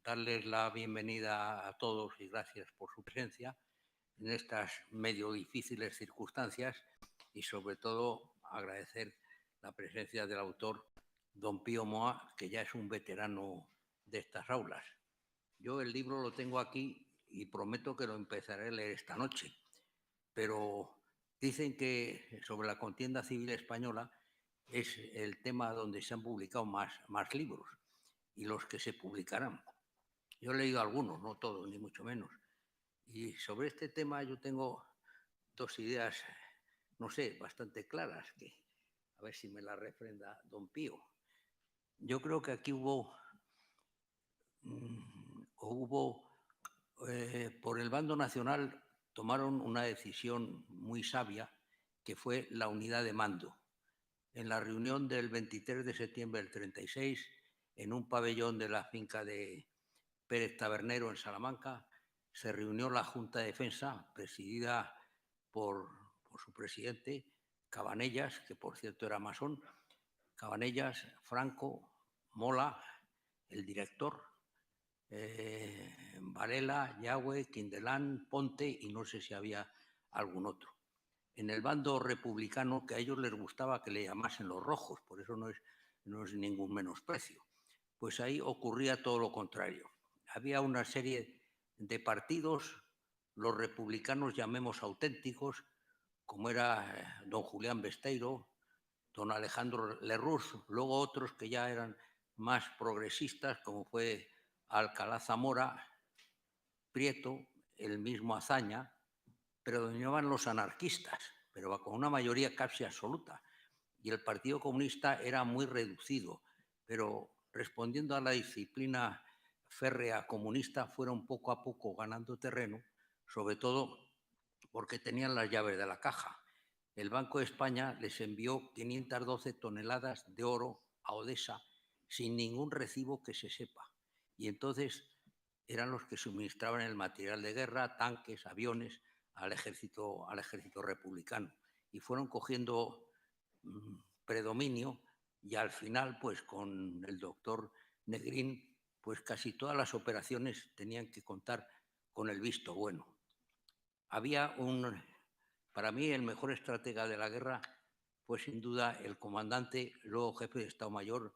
darles la bienvenida a todos y gracias por su presencia en estas medio difíciles circunstancias y sobre todo agradecer la presencia del autor don Pío Moa, que ya es un veterano de estas aulas. Yo el libro lo tengo aquí y prometo que lo empezaré a leer esta noche, pero dicen que sobre la contienda civil española es el tema donde se han publicado más libros y los que se publicarán. Yo he leído algunos, no todos, ni mucho menos. Y sobre este tema yo tengo dos ideas, no sé, bastante claras, que a ver si me las refrenda don Pío. Yo creo que aquí hubo por el bando nacional tomaron una decisión muy sabia, que fue la unidad de mando. En la reunión del 23 de septiembre del 36, en un pabellón de la finca de Pérez Tabernero en Salamanca, se reunió la Junta de Defensa, presidida por su presidente, Cabanellas, que por cierto era masón, Cabanellas, Franco, Mola, el director, Varela, Yagüe, Quindelán, Ponte y no sé si había algún otro. En el bando republicano, que a ellos les gustaba que le llamasen los rojos, por eso no es ningún menosprecio, pues ahí ocurría todo lo contrario. Había una serie de partidos, los republicanos llamemos auténticos, como era don Julián Besteiro, don Alejandro Lerroux, luego otros que ya eran más progresistas, como fue Alcalá Zamora, Prieto, el mismo Azaña, predominaban los anarquistas, pero con una mayoría casi absoluta. Y el Partido Comunista era muy reducido, pero respondiendo a la disciplina férrea comunista, fueron poco a poco ganando terreno, sobre todo porque tenían las llaves de la caja. El Banco de España les envió 512 toneladas de oro a Odesa sin ningún recibo que se sepa. Y entonces eran los que suministraban el material de guerra, tanques, aviones, al ejército republicano. Y fueron cogiendo predominio y al final, pues con el doctor Negrín, pues casi todas las operaciones tenían que contar con el visto bueno. Había para mí el mejor estratega de la guerra fue sin duda el comandante, luego jefe de Estado Mayor,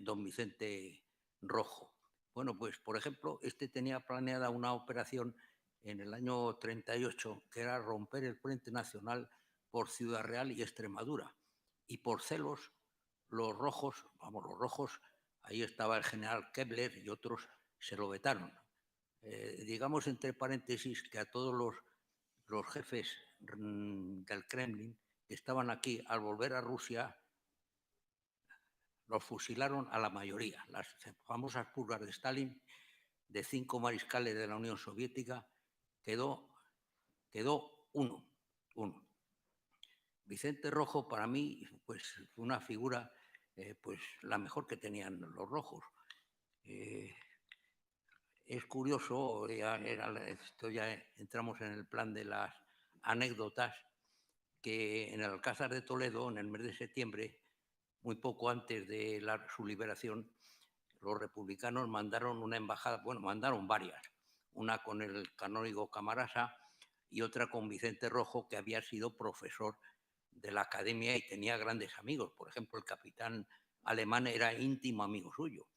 don Vicente Rojo. Bueno, pues por ejemplo, este tenía planeada una operación en el año 38, que era romper el Frente Nacional por Ciudad Real y Extremadura. Y por celos, los rojos, ahí estaba el general Kepler y otros, se lo vetaron. Digamos entre paréntesis que a todos los jefes del Kremlin que estaban aquí al volver a Rusia los fusilaron a la mayoría. Las famosas purgas de Stalin, de 5 mariscales de la Unión Soviética, quedó uno. Vicente Rojo para mí pues fue una figura pues la mejor que tenían los rojos. Es curioso, esto ya entramos en el plan de las anécdotas, que en el Alcázar de Toledo, en el mes de septiembre, muy poco antes de su liberación, los republicanos mandaron una embajada, bueno, mandaron varias, una con el canónigo Camarasa y otra con Vicente Rojo, que había sido profesor de la academia y tenía grandes amigos. Por ejemplo, el capitán alemán era íntimo amigo suyo.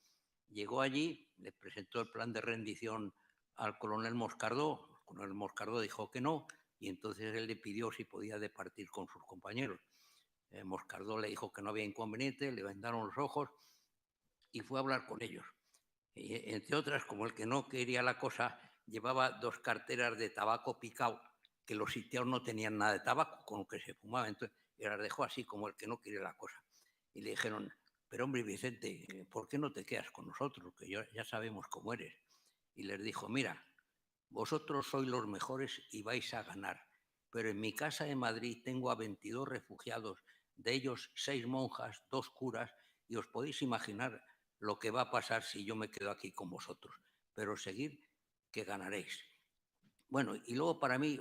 Llegó allí, le presentó el plan de rendición al coronel Moscardó. El coronel Moscardó dijo que no, y entonces él le pidió si podía departir con sus compañeros. Moscardó le dijo que no había inconveniente, le vendaron los ojos y fue a hablar con ellos. Y, entre otras, como el que no quería la cosa, llevaba 2 carteras de tabaco picado, que los sitiados no tenían nada de tabaco, con lo que se fumaba, entonces, y las dejó así como el que no quiere la cosa. Y le dijeron: pero hombre, Vicente, ¿por qué no te quedas con nosotros? Que ya sabemos cómo eres. Y les dijo: mira, vosotros sois los mejores y vais a ganar, pero en mi casa de Madrid tengo a 22 refugiados, de ellos 6 monjas, 2 curas, y os podéis imaginar lo que va a pasar si yo me quedo aquí con vosotros. Pero seguid, que ganaréis. Bueno, y luego para mí,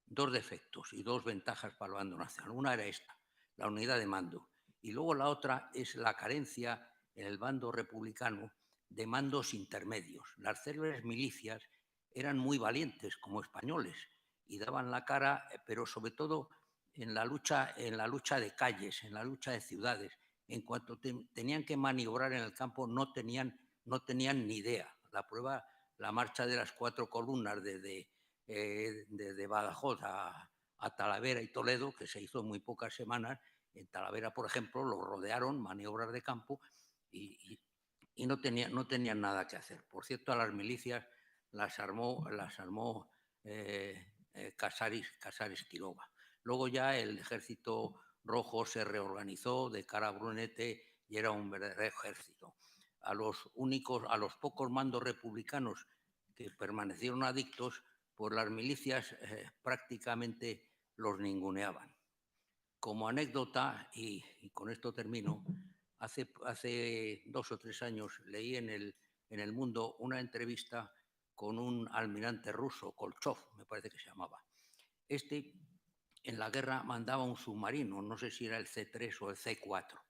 2 defectos y 2 ventajas para el bando nacional. Una era esta, la unidad de mando. Y luego la otra es la carencia en el bando republicano de mandos intermedios. Las célebres milicias eran muy valientes como españoles y daban la cara, pero sobre todo en la lucha de calles, en la lucha de ciudades. En cuanto tenían que maniobrar en el campo, no tenían ni idea. La prueba, la marcha de las 4 columnas desde Badajoz a Talavera y Toledo, que se hizo en muy pocas semanas. En Talavera, por ejemplo, lo rodearon, maniobras de campo, y no tenían nada que hacer. Por cierto, a las milicias las armó Casares Quiroga. Luego ya el ejército rojo se reorganizó de cara a Brunete y era un verdadero ejército. A los pocos mandos republicanos que permanecieron adictos, pues las milicias prácticamente los ninguneaban. Como anécdota, y con esto termino, hace 2 o 3 años leí en el Mundo una entrevista con un almirante ruso, Kolchov, me parece que se llamaba. Este en la guerra mandaba un submarino, no sé si era el C3 o el C4.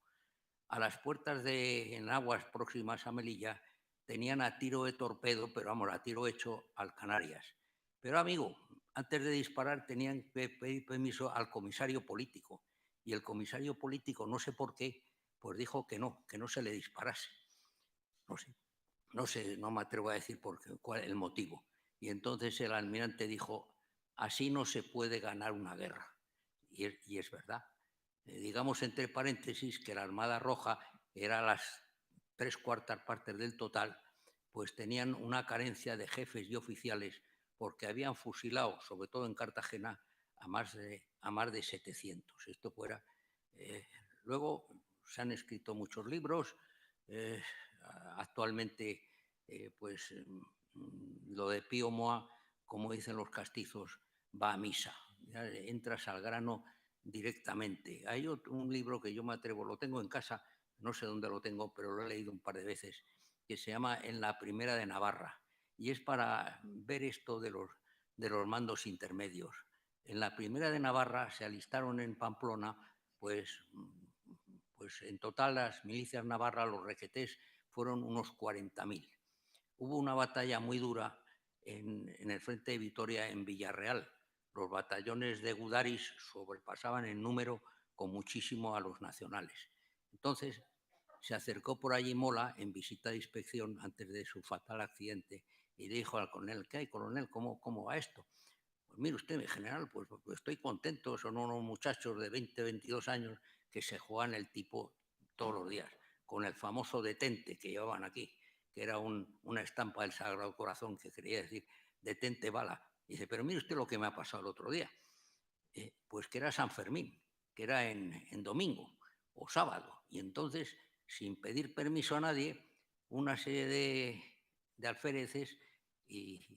A las puertas en aguas próximas a Melilla tenían a tiro de torpedo, pero vamos, a tiro hecho al Canarias. Pero amigo, antes de disparar tenían que pedir permiso al comisario político, y el comisario político, no sé por qué, pues dijo que no se le disparase. No sé, no me atrevo a decir cuál es el motivo. Y entonces el almirante dijo: así no se puede ganar una guerra. Y es verdad. Digamos entre paréntesis que la Armada Roja era las 3/4 partes del total, pues tenían una carencia de jefes y oficiales porque habían fusilado, sobre todo en Cartagena, a más de 700. Esto fuera. Luego se han escrito muchos libros. Actualmente, pues lo de Pío Moa, como dicen los castizos, va a misa. Ya entras al grano directamente. Hay un libro que yo me atrevo, lo tengo en casa, no sé dónde lo tengo, pero lo he leído un par de veces, que se llama En la Primera de Navarra, y es para ver esto de los mandos intermedios. En la Primera de Navarra se alistaron en Pamplona, pues en total las milicias navarras, los requetés, fueron unos 40.000. Hubo una batalla muy dura en el frente de Vitoria, en Villarreal. Los batallones de Gudaris sobrepasaban en número con muchísimo a los nacionales. Entonces se acercó por allí Mola en visita de inspección antes de su fatal accidente y dijo al coronel: ¿qué hay, coronel? ¿Cómo va esto? Pues mire usted, mi general, pues estoy contento. Son unos muchachos de 20, 22 años que se juegan el tipo todos los días, con el famoso detente que llevaban aquí, que era una estampa del Sagrado Corazón que quería decir detente bala. Y dice: pero mire usted lo que me ha pasado el otro día. Pues que era San Fermín, que era en domingo o sábado. Y entonces, sin pedir permiso a nadie, una serie de alféreces y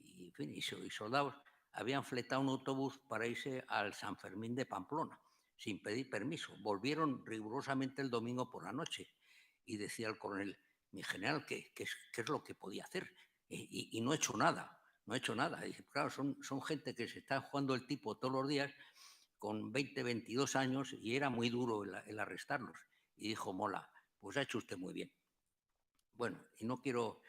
soldados habían fletado un autobús para irse al San Fermín de Pamplona, sin pedir permiso. Volvieron rigurosamente el domingo por la noche. Y decía el coronel: mi general, ¿qué es lo que podía hacer? Y no he hecho nada. No he hecho nada. Y dice: claro, son gente que se está jugando el tipo todos los días, con 20, 22 años, y era muy duro el arrestarlos. Y dijo Mola: pues ha hecho usted muy bien. Bueno, y no quiero...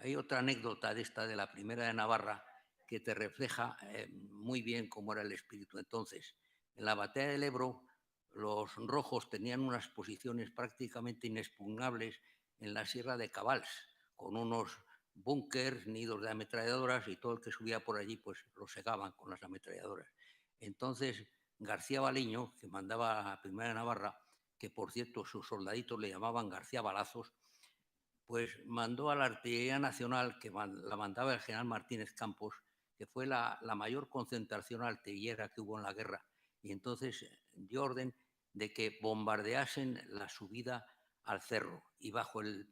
hay otra anécdota de esta, de la Primera de Navarra, que te refleja muy bien cómo era el espíritu entonces. En la batalla del Ebro, los rojos tenían unas posiciones prácticamente inexpugnables en la Sierra de Cabals, con unos búnkers, nidos de ametralladoras, y todo el que subía por allí pues lo segaban con las ametralladoras. Entonces García Baliño, que mandaba a la Primera de Navarra, que por cierto sus soldaditos le llamaban García Balazos, pues mandó a la Artillería Nacional, que la mandaba el general Martínez Campos, que fue la mayor concentración artillera que hubo en la guerra. Y entonces dio orden de que bombardeasen la subida al cerro, y bajo el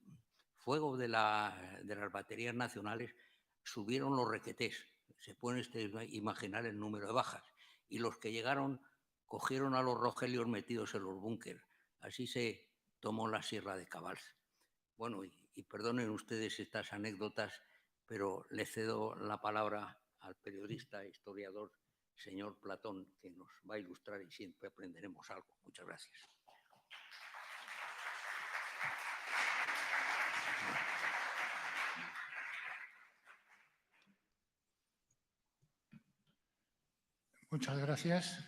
fuego de las baterías nacionales subieron los requetés. Se puede imaginar el número de bajas. Y los que llegaron cogieron a los rogelios metidos en los búnkeres. Así se tomó la Sierra de Cabals. Bueno, y perdonen ustedes estas anécdotas, pero le cedo la palabra al periodista e historiador señor Platón, que nos va a ilustrar y siempre aprenderemos algo. Muchas gracias. Muchas gracias.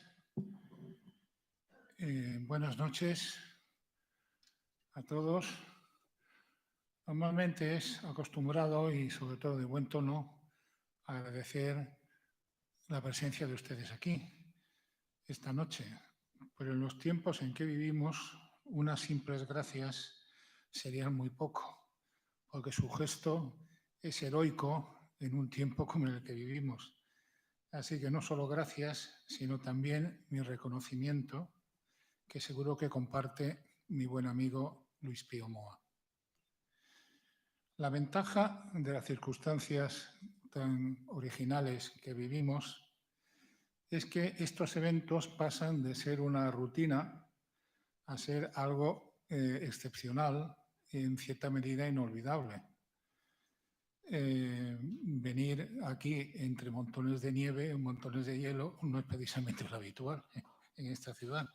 Buenas noches a todos. Normalmente es acostumbrado y sobre todo de buen tono agradecer la presencia de ustedes aquí esta noche, pero en los tiempos en que vivimos unas simples gracias serían muy poco, porque su gesto es heroico en un tiempo como el que vivimos. Así que no solo gracias, sino también mi reconocimiento, que seguro que comparte mi buen amigo Luis Pío Moa. La ventaja de las circunstancias tan originales que vivimos es que estos eventos pasan de ser una rutina a ser algo excepcional y en cierta medida inolvidable. Venir aquí entre montones de nieve, montones de hielo, no es precisamente lo habitual en esta ciudad.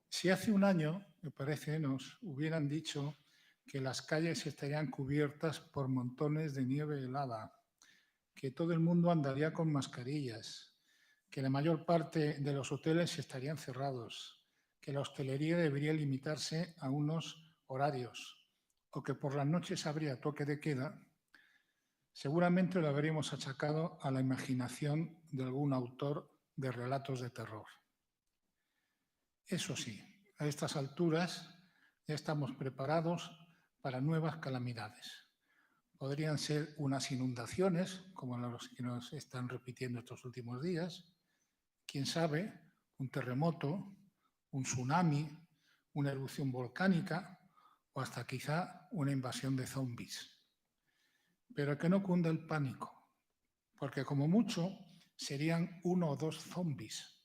Si hace un año, me parece, nos hubieran dicho que las calles estarían cubiertas por montones de nieve helada, que todo el mundo andaría con mascarillas, que la mayor parte de los hoteles estarían cerrados, que la hostelería debería limitarse a unos horarios o que por las noches habría toque de queda, seguramente lo habríamos achacado a la imaginación de algún autor de relatos de terror. Eso sí, a estas alturas ya estamos preparados para nuevas calamidades. Podrían ser unas inundaciones, como las que nos están repitiendo estos últimos días, quién sabe, un terremoto, un tsunami, una erupción volcánica o hasta quizá una invasión de zombies. Pero que no cunda el pánico, porque como mucho serían 1 o 2 zombies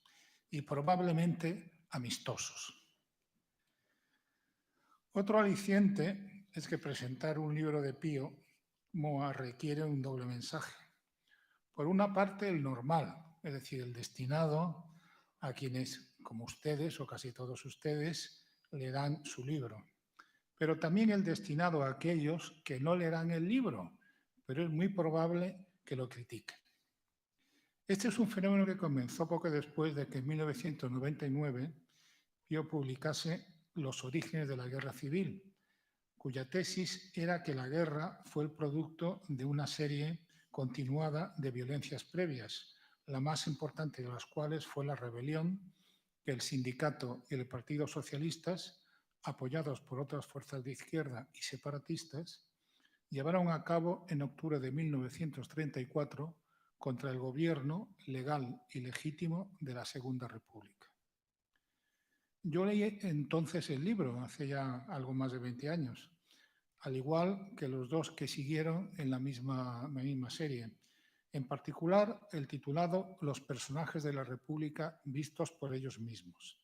y probablemente amistosos. Otro aliciente es que presentar un libro de Pío Moa requiere un doble mensaje. Por una parte, el normal, es decir, el destinado a quienes, como ustedes o casi todos ustedes, le dan su libro. Pero también el destinado a aquellos que no leerán el libro, pero es muy probable que lo critiquen. Este es un fenómeno que comenzó poco después de que en 1999 Pío publicase Los orígenes de la guerra civil, cuya tesis era que la guerra fue el producto de una serie continuada de violencias previas, la más importante de las cuales fue la rebelión que el sindicato y el Partido Socialistas, apoyados por otras fuerzas de izquierda y separatistas, llevaron a cabo en octubre de 1934 contra el gobierno legal y legítimo de la Segunda República. Yo leí entonces el libro, hace ya algo más de 20 años, al igual que los dos que siguieron en la misma serie. En particular, el titulado Los personajes de la República vistos por ellos mismos,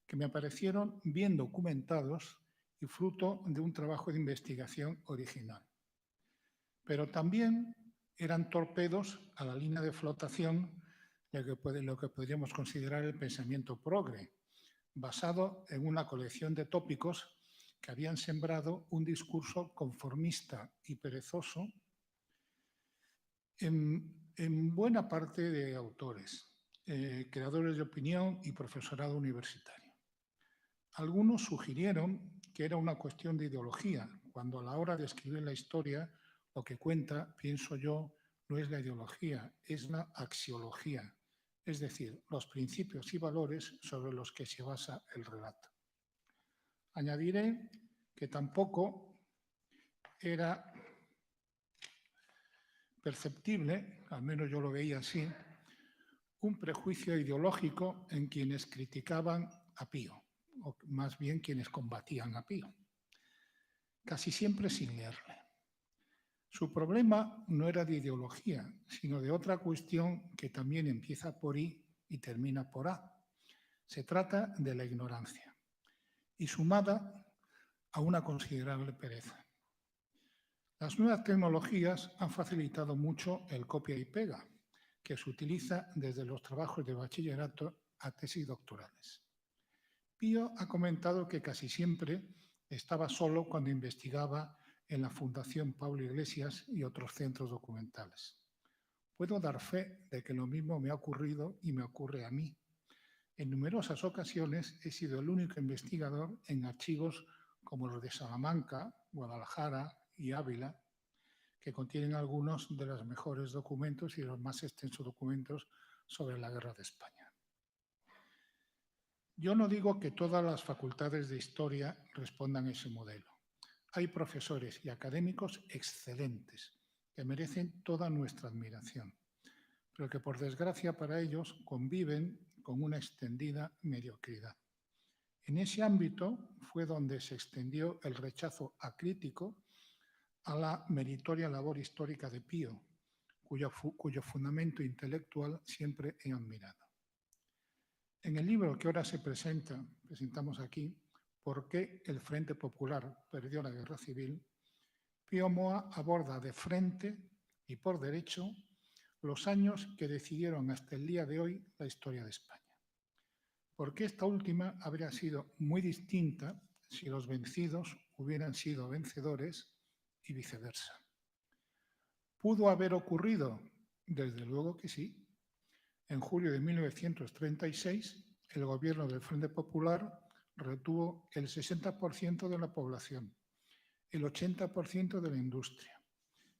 que me parecieron bien documentados y fruto de un trabajo de investigación original. Pero también eran torpedos a la línea de flotación de lo que podríamos considerar el pensamiento progre, basado en una colección de tópicos que habían sembrado un discurso conformista y perezoso en buena parte de autores, creadores de opinión y profesorado universitario. Algunos sugirieron que era una cuestión de ideología, cuando a la hora de escribir la historia lo que cuenta, pienso yo, no es la ideología, es la axiología, es decir, los principios y valores sobre los que se basa el relato. Añadiré que tampoco era perceptible, al menos yo lo veía así, un prejuicio ideológico en quienes criticaban a Pío, o más bien quienes combatían a Pío, casi siempre sin leerle. Su problema no era de ideología, sino de otra cuestión que también empieza por I y termina por A. Se trata de la ignorancia, y sumada a una considerable pereza. Las nuevas tecnologías han facilitado mucho el copia y pega, que se utiliza desde los trabajos de bachillerato a tesis doctorales. Pío ha comentado que casi siempre estaba solo cuando investigaba en la Fundación Pablo Iglesias y otros centros documentales. Puedo dar fe de que lo mismo me ha ocurrido y me ocurre a mí. En numerosas ocasiones he sido el único investigador en archivos como los de Salamanca, Guadalajara y Ávila, que contienen algunos de los mejores documentos y los más extensos documentos sobre la Guerra de España. Yo no digo que todas las facultades de historia respondan a ese modelo. Hay profesores y académicos excelentes que merecen toda nuestra admiración, pero que por desgracia para ellos conviven con una extendida mediocridad. En ese ámbito fue donde se extendió el rechazo acrítico a la meritoria labor histórica de Pío, cuyo fundamento siempre he admirado. En el libro que ahora presentamos aquí, ¿Por qué el Frente Popular perdió la guerra civil?, Pío Moa aborda de frente y por derecho los años que decidieron hasta el día de hoy la historia de España. Porque esta última habría sido muy distinta si los vencidos hubieran sido vencedores y viceversa. ¿Pudo haber ocurrido? Desde luego que sí. En julio de 1936, el gobierno del Frente Popular retuvo el 60% de la población, el 80% de la industria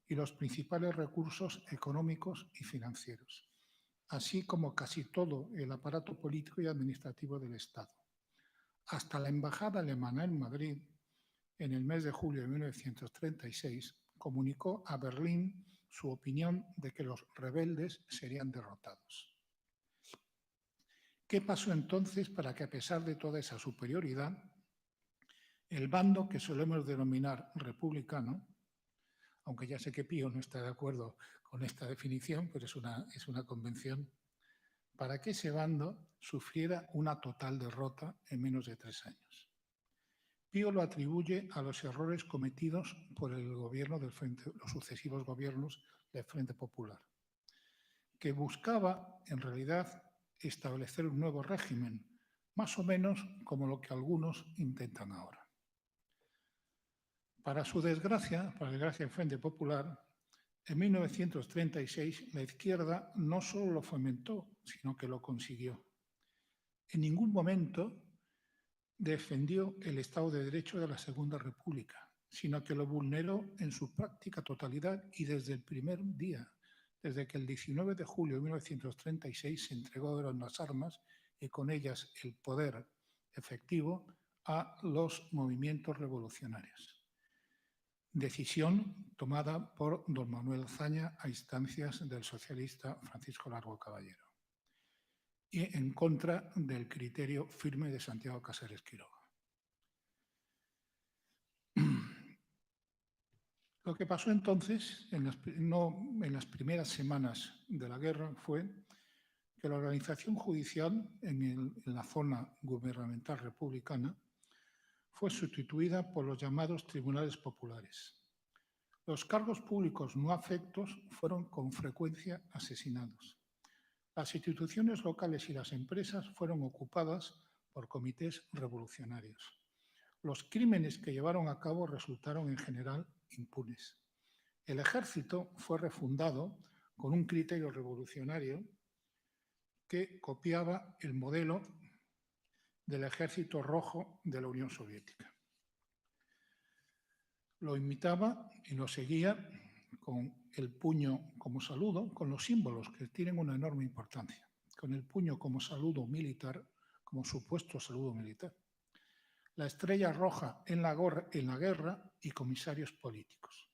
y los principales recursos económicos y financieros, así como casi todo el aparato político y administrativo del Estado. Hasta la embajada alemana en Madrid, en el mes de julio de 1936, comunicó a Berlín su opinión de que los rebeldes serían derrotados. ¿Qué pasó entonces para que, a pesar de toda esa superioridad, el bando que solemos denominar republicano, aunque ya sé que Pío no está de acuerdo con esta definición, pero es una convención, para que ese bando sufriera una total derrota en menos de 3 años? Pío lo atribuye a los errores cometidos por el gobierno del Frente, los sucesivos gobiernos del Frente Popular, que buscaba, en realidad, establecer un nuevo régimen, más o menos como lo que algunos intentan ahora. Para su desgracia, para la desgracia del Frente Popular, en 1936 la izquierda no solo lo fomentó, sino que lo consiguió. En ningún momento defendió el Estado de Derecho de la Segunda República, sino que lo vulneró en su práctica totalidad y desde el primer día, desde que el 19 de julio de 1936 se entregaron las armas y con ellas el poder efectivo a los movimientos revolucionarios. Decisión tomada por don Manuel Azaña a instancias del socialista Francisco Largo Caballero y en contra del criterio firme de Santiago Casares Quiroga. Lo que pasó entonces, en las primeras semanas de la guerra, fue que la organización judicial en la zona gubernamental republicana fue sustituida por los llamados tribunales populares. Los cargos públicos no afectos fueron con frecuencia asesinados. Las instituciones locales y las empresas fueron ocupadas por comités revolucionarios. Los crímenes que llevaron a cabo resultaron en general impunes. El ejército fue refundado con un criterio revolucionario que copiaba el modelo del Ejército Rojo de la Unión Soviética. Lo imitaba y lo seguía con el puño como saludo, con los símbolos que tienen una enorme importancia, con el puño como saludo militar, como supuesto saludo militar, la estrella roja en la guerra y comisarios políticos.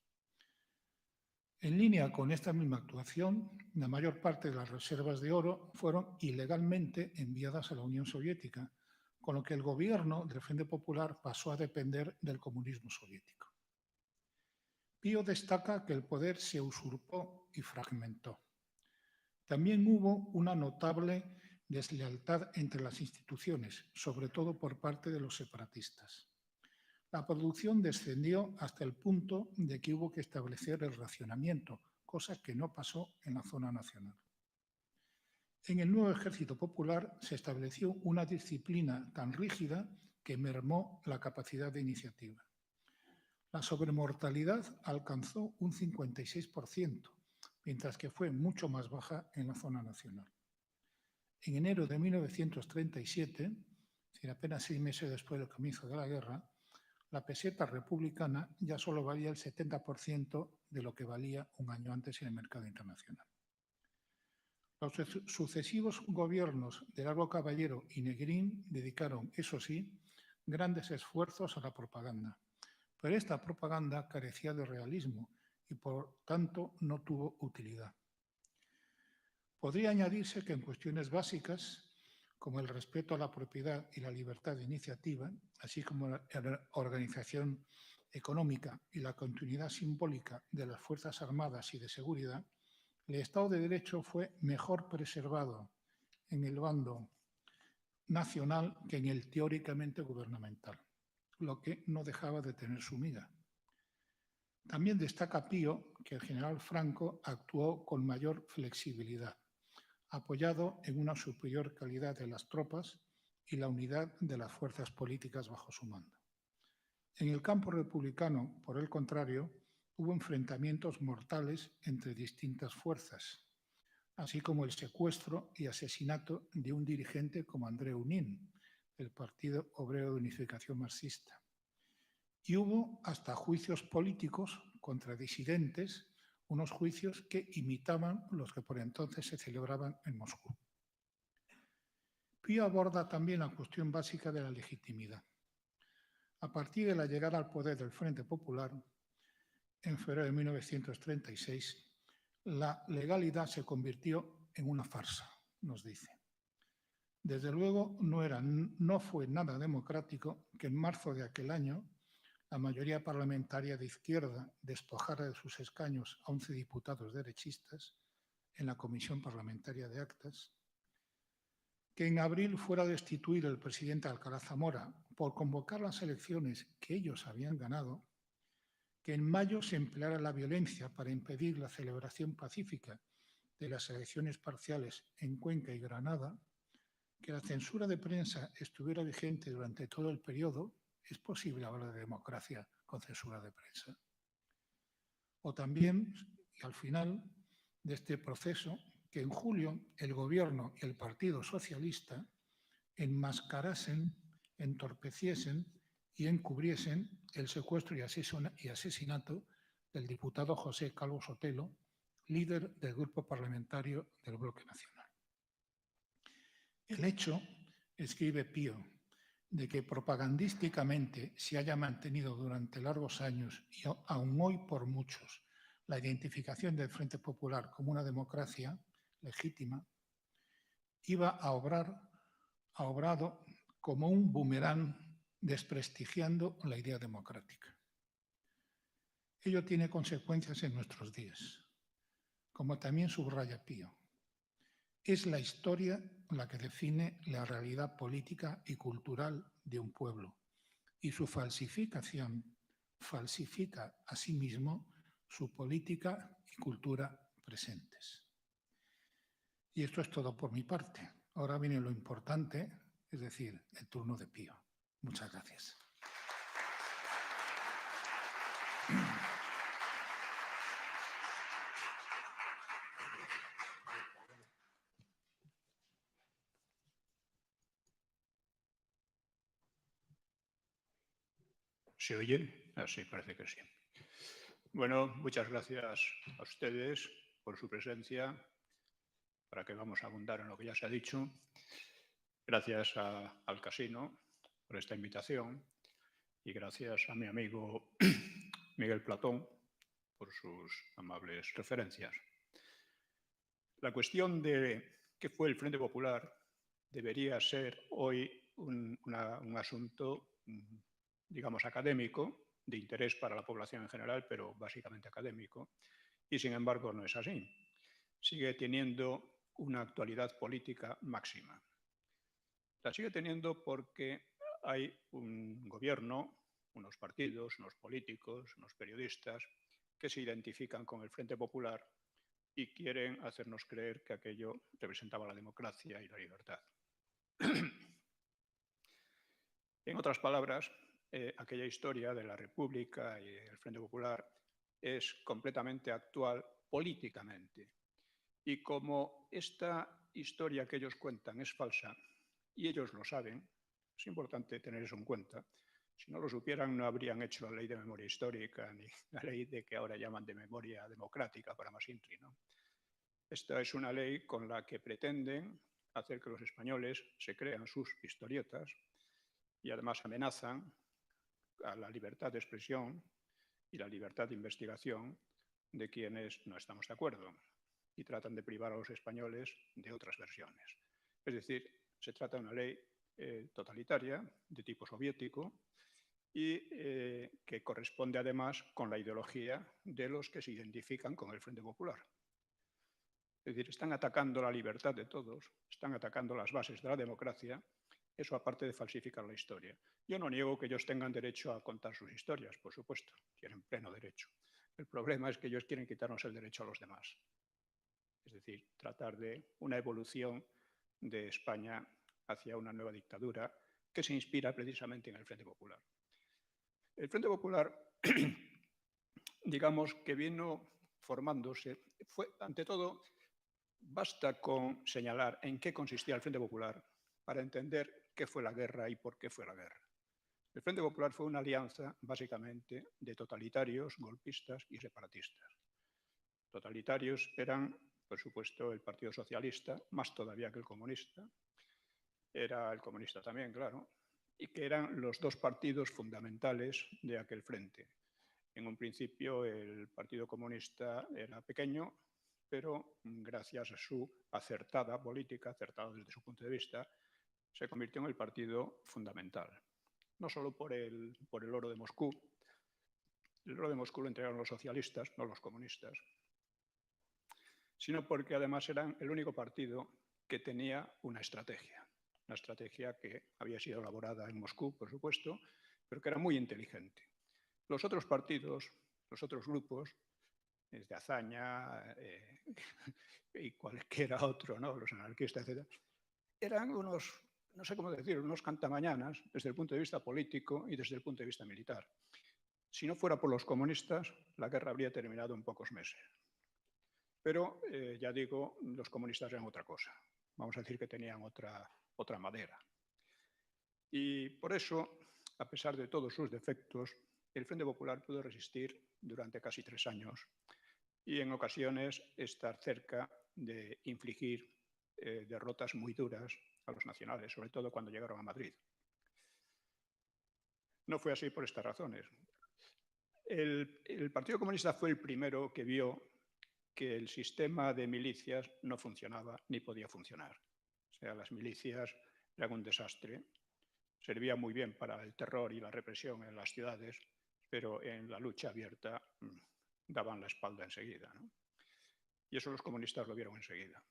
En línea con esta misma actuación, la mayor parte de las reservas de oro fueron ilegalmente enviadas a la Unión Soviética, con lo que el gobierno del Frente Popular pasó a depender del comunismo soviético. Pío destaca que el poder se usurpó y fragmentó. También hubo una notable deslealtad entre las instituciones, sobre todo por parte de los separatistas. La producción descendió hasta el punto de que hubo que establecer el racionamiento, cosa que no pasó en la zona nacional. En el nuevo Ejército Popular se estableció una disciplina tan rígida que mermó la capacidad de iniciativa. La sobremortalidad alcanzó un 56%, mientras que fue mucho más baja en la zona nacional. En enero de 1937, es decir, apenas 6 meses después del comienzo de la guerra, la peseta republicana ya solo valía el 70% de lo que valía un año antes en el mercado internacional. Los sucesivos gobiernos de Largo Caballero y Negrín dedicaron, eso sí, grandes esfuerzos a la propaganda, pero esta propaganda carecía de realismo y por tanto no tuvo utilidad. Podría añadirse que en cuestiones básicas, como el respeto a la propiedad y la libertad de iniciativa, así como la organización económica y la continuidad simbólica de las Fuerzas Armadas y de seguridad, el Estado de Derecho fue mejor preservado en el bando nacional que en el teóricamente gubernamental, lo que no dejaba de tener su miga. También destaca Pío que el general Franco actuó con mayor flexibilidad, apoyado en una superior calidad de las tropas y la unidad de las fuerzas políticas bajo su mando. En el campo republicano, por el contrario, hubo enfrentamientos mortales entre distintas fuerzas, así como el secuestro y asesinato de un dirigente como Andreu Nin, del Partido Obrero de Unificación Marxista. Y hubo hasta juicios políticos contra disidentes, unos juicios que imitaban los que por entonces se celebraban en Moscú. Pío aborda también la cuestión básica de la legitimidad. A partir de la llegada al poder del Frente Popular, en febrero de 1936, la legalidad se convirtió en una farsa, nos dice. Desde luego no fue nada democrático que en marzo de aquel año la mayoría parlamentaria de izquierda despojara de sus escaños a 11 diputados derechistas en la Comisión Parlamentaria de Actas, que en abril fuera destituido el presidente Alcalá Zamora por convocar las elecciones que ellos habían ganado, que en mayo se empleara la violencia para impedir la celebración pacífica de las elecciones parciales en Cuenca y Granada, que la censura de prensa estuviera vigente durante todo el periodo. ¿Es posible hablar de democracia con censura de prensa? O también, y al final de este proceso, que en julio el Gobierno y el Partido Socialista enmascarasen, entorpeciesen y encubriesen el secuestro y asesinato del diputado José Calvo Sotelo, líder del grupo parlamentario del Bloque Nacional. El hecho, escribe Pío, de que propagandísticamente se haya mantenido durante largos años y aún hoy por muchos la identificación del Frente Popular como una democracia legítima, ha obrado como un boomerang desprestigiando la idea democrática. Ello tiene consecuencias en nuestros días, como también subraya Pío. Es la historia la que define la realidad política y cultural de un pueblo, y su falsificación falsifica asimismo su política y cultura presentes. Y esto es todo por mi parte. Ahora viene lo importante, es decir, el turno de Pío. Muchas gracias. ¿Se oye? Sí, parece que sí. Bueno, muchas gracias a ustedes por su presencia, para que vamos a abundar en lo que ya se ha dicho. Gracias al Casino por esta invitación y gracias a mi amigo Miguel Platón por sus amables referencias. La cuestión de qué fue el Frente Popular debería ser hoy un asunto, digamos, académico, de interés para la población en general, pero básicamente académico, y sin embargo no es así. Sigue teniendo una actualidad política máxima. La sigue teniendo porque hay un gobierno, unos partidos, unos políticos, unos periodistas que se identifican con el Frente Popular y quieren hacernos creer que aquello representaba la democracia y la libertad. En otras palabras, aquella historia de la República y el Frente Popular es completamente actual políticamente. Y como esta historia que ellos cuentan es falsa, y ellos lo saben, es importante tener eso en cuenta. Si no lo supieran, no habrían hecho la ley de memoria histórica ni la ley de que ahora llaman de memoria democrática para más intri, ¿no? Esta es una ley con la que pretenden hacer que los españoles se crean sus historietas y además amenazan a la libertad de expresión y la libertad de investigación de quienes no estamos de acuerdo y tratan de privar a los españoles de otras versiones. Es decir, se trata de una ley totalitaria de tipo soviético y que corresponde además con la ideología de los que se identifican con el Frente Popular. Es decir, están atacando la libertad de todos, están atacando las bases de la democracia, eso aparte de falsificar la historia. Yo no niego que ellos tengan derecho a contar sus historias, por supuesto, tienen pleno derecho. El problema es que ellos quieren quitarnos el derecho a los demás. Es decir, tratar de una evolución de España hacia una nueva dictadura que se inspira precisamente en el Frente Popular. El Frente Popular, digamos que vino formándose, ante todo, basta con señalar en qué consistía el Frente Popular para entender qué fue la guerra y por qué fue la guerra. El Frente Popular fue una alianza, básicamente, de totalitarios, golpistas y separatistas. Totalitarios eran, por supuesto, el Partido Socialista, más todavía que el comunista. Era el comunista también, claro, y que eran los dos partidos fundamentales de aquel frente. En un principio, el Partido Comunista era pequeño, pero gracias a su acertada política, acertada desde su punto de vista, se convirtió en el partido fundamental. No solo por el oro de Moscú. El oro de Moscú lo entregaron los socialistas, no los comunistas, sino porque además eran el único partido que tenía una estrategia que había sido elaborada en Moscú, por supuesto, pero que era muy inteligente. Los otros partidos, los otros grupos, desde Azaña y cualquiera otro, ¿no? Los anarquistas, etc., eran unos, no sé cómo decirlo, unos cantamañanas desde el punto de vista político y desde el punto de vista militar. Si no fuera por los comunistas, la guerra habría terminado en pocos meses. Pero, ya digo, los comunistas eran otra cosa. Vamos a decir que tenían otra madera. Y por eso, a pesar de todos sus defectos, el Frente Popular pudo resistir durante casi 3 años y en ocasiones estar cerca de infligir derrotas muy duras a los nacionales, sobre todo cuando llegaron a Madrid. No fue así por estas razones. El Partido Comunista fue el primero que vio que el sistema de milicias no funcionaba ni podía funcionar. O sea, las milicias eran un desastre. Servían muy bien para el terror y la represión en las ciudades, pero en la lucha abierta daban la espalda enseguida, ¿no? Y eso los comunistas lo vieron enseguida.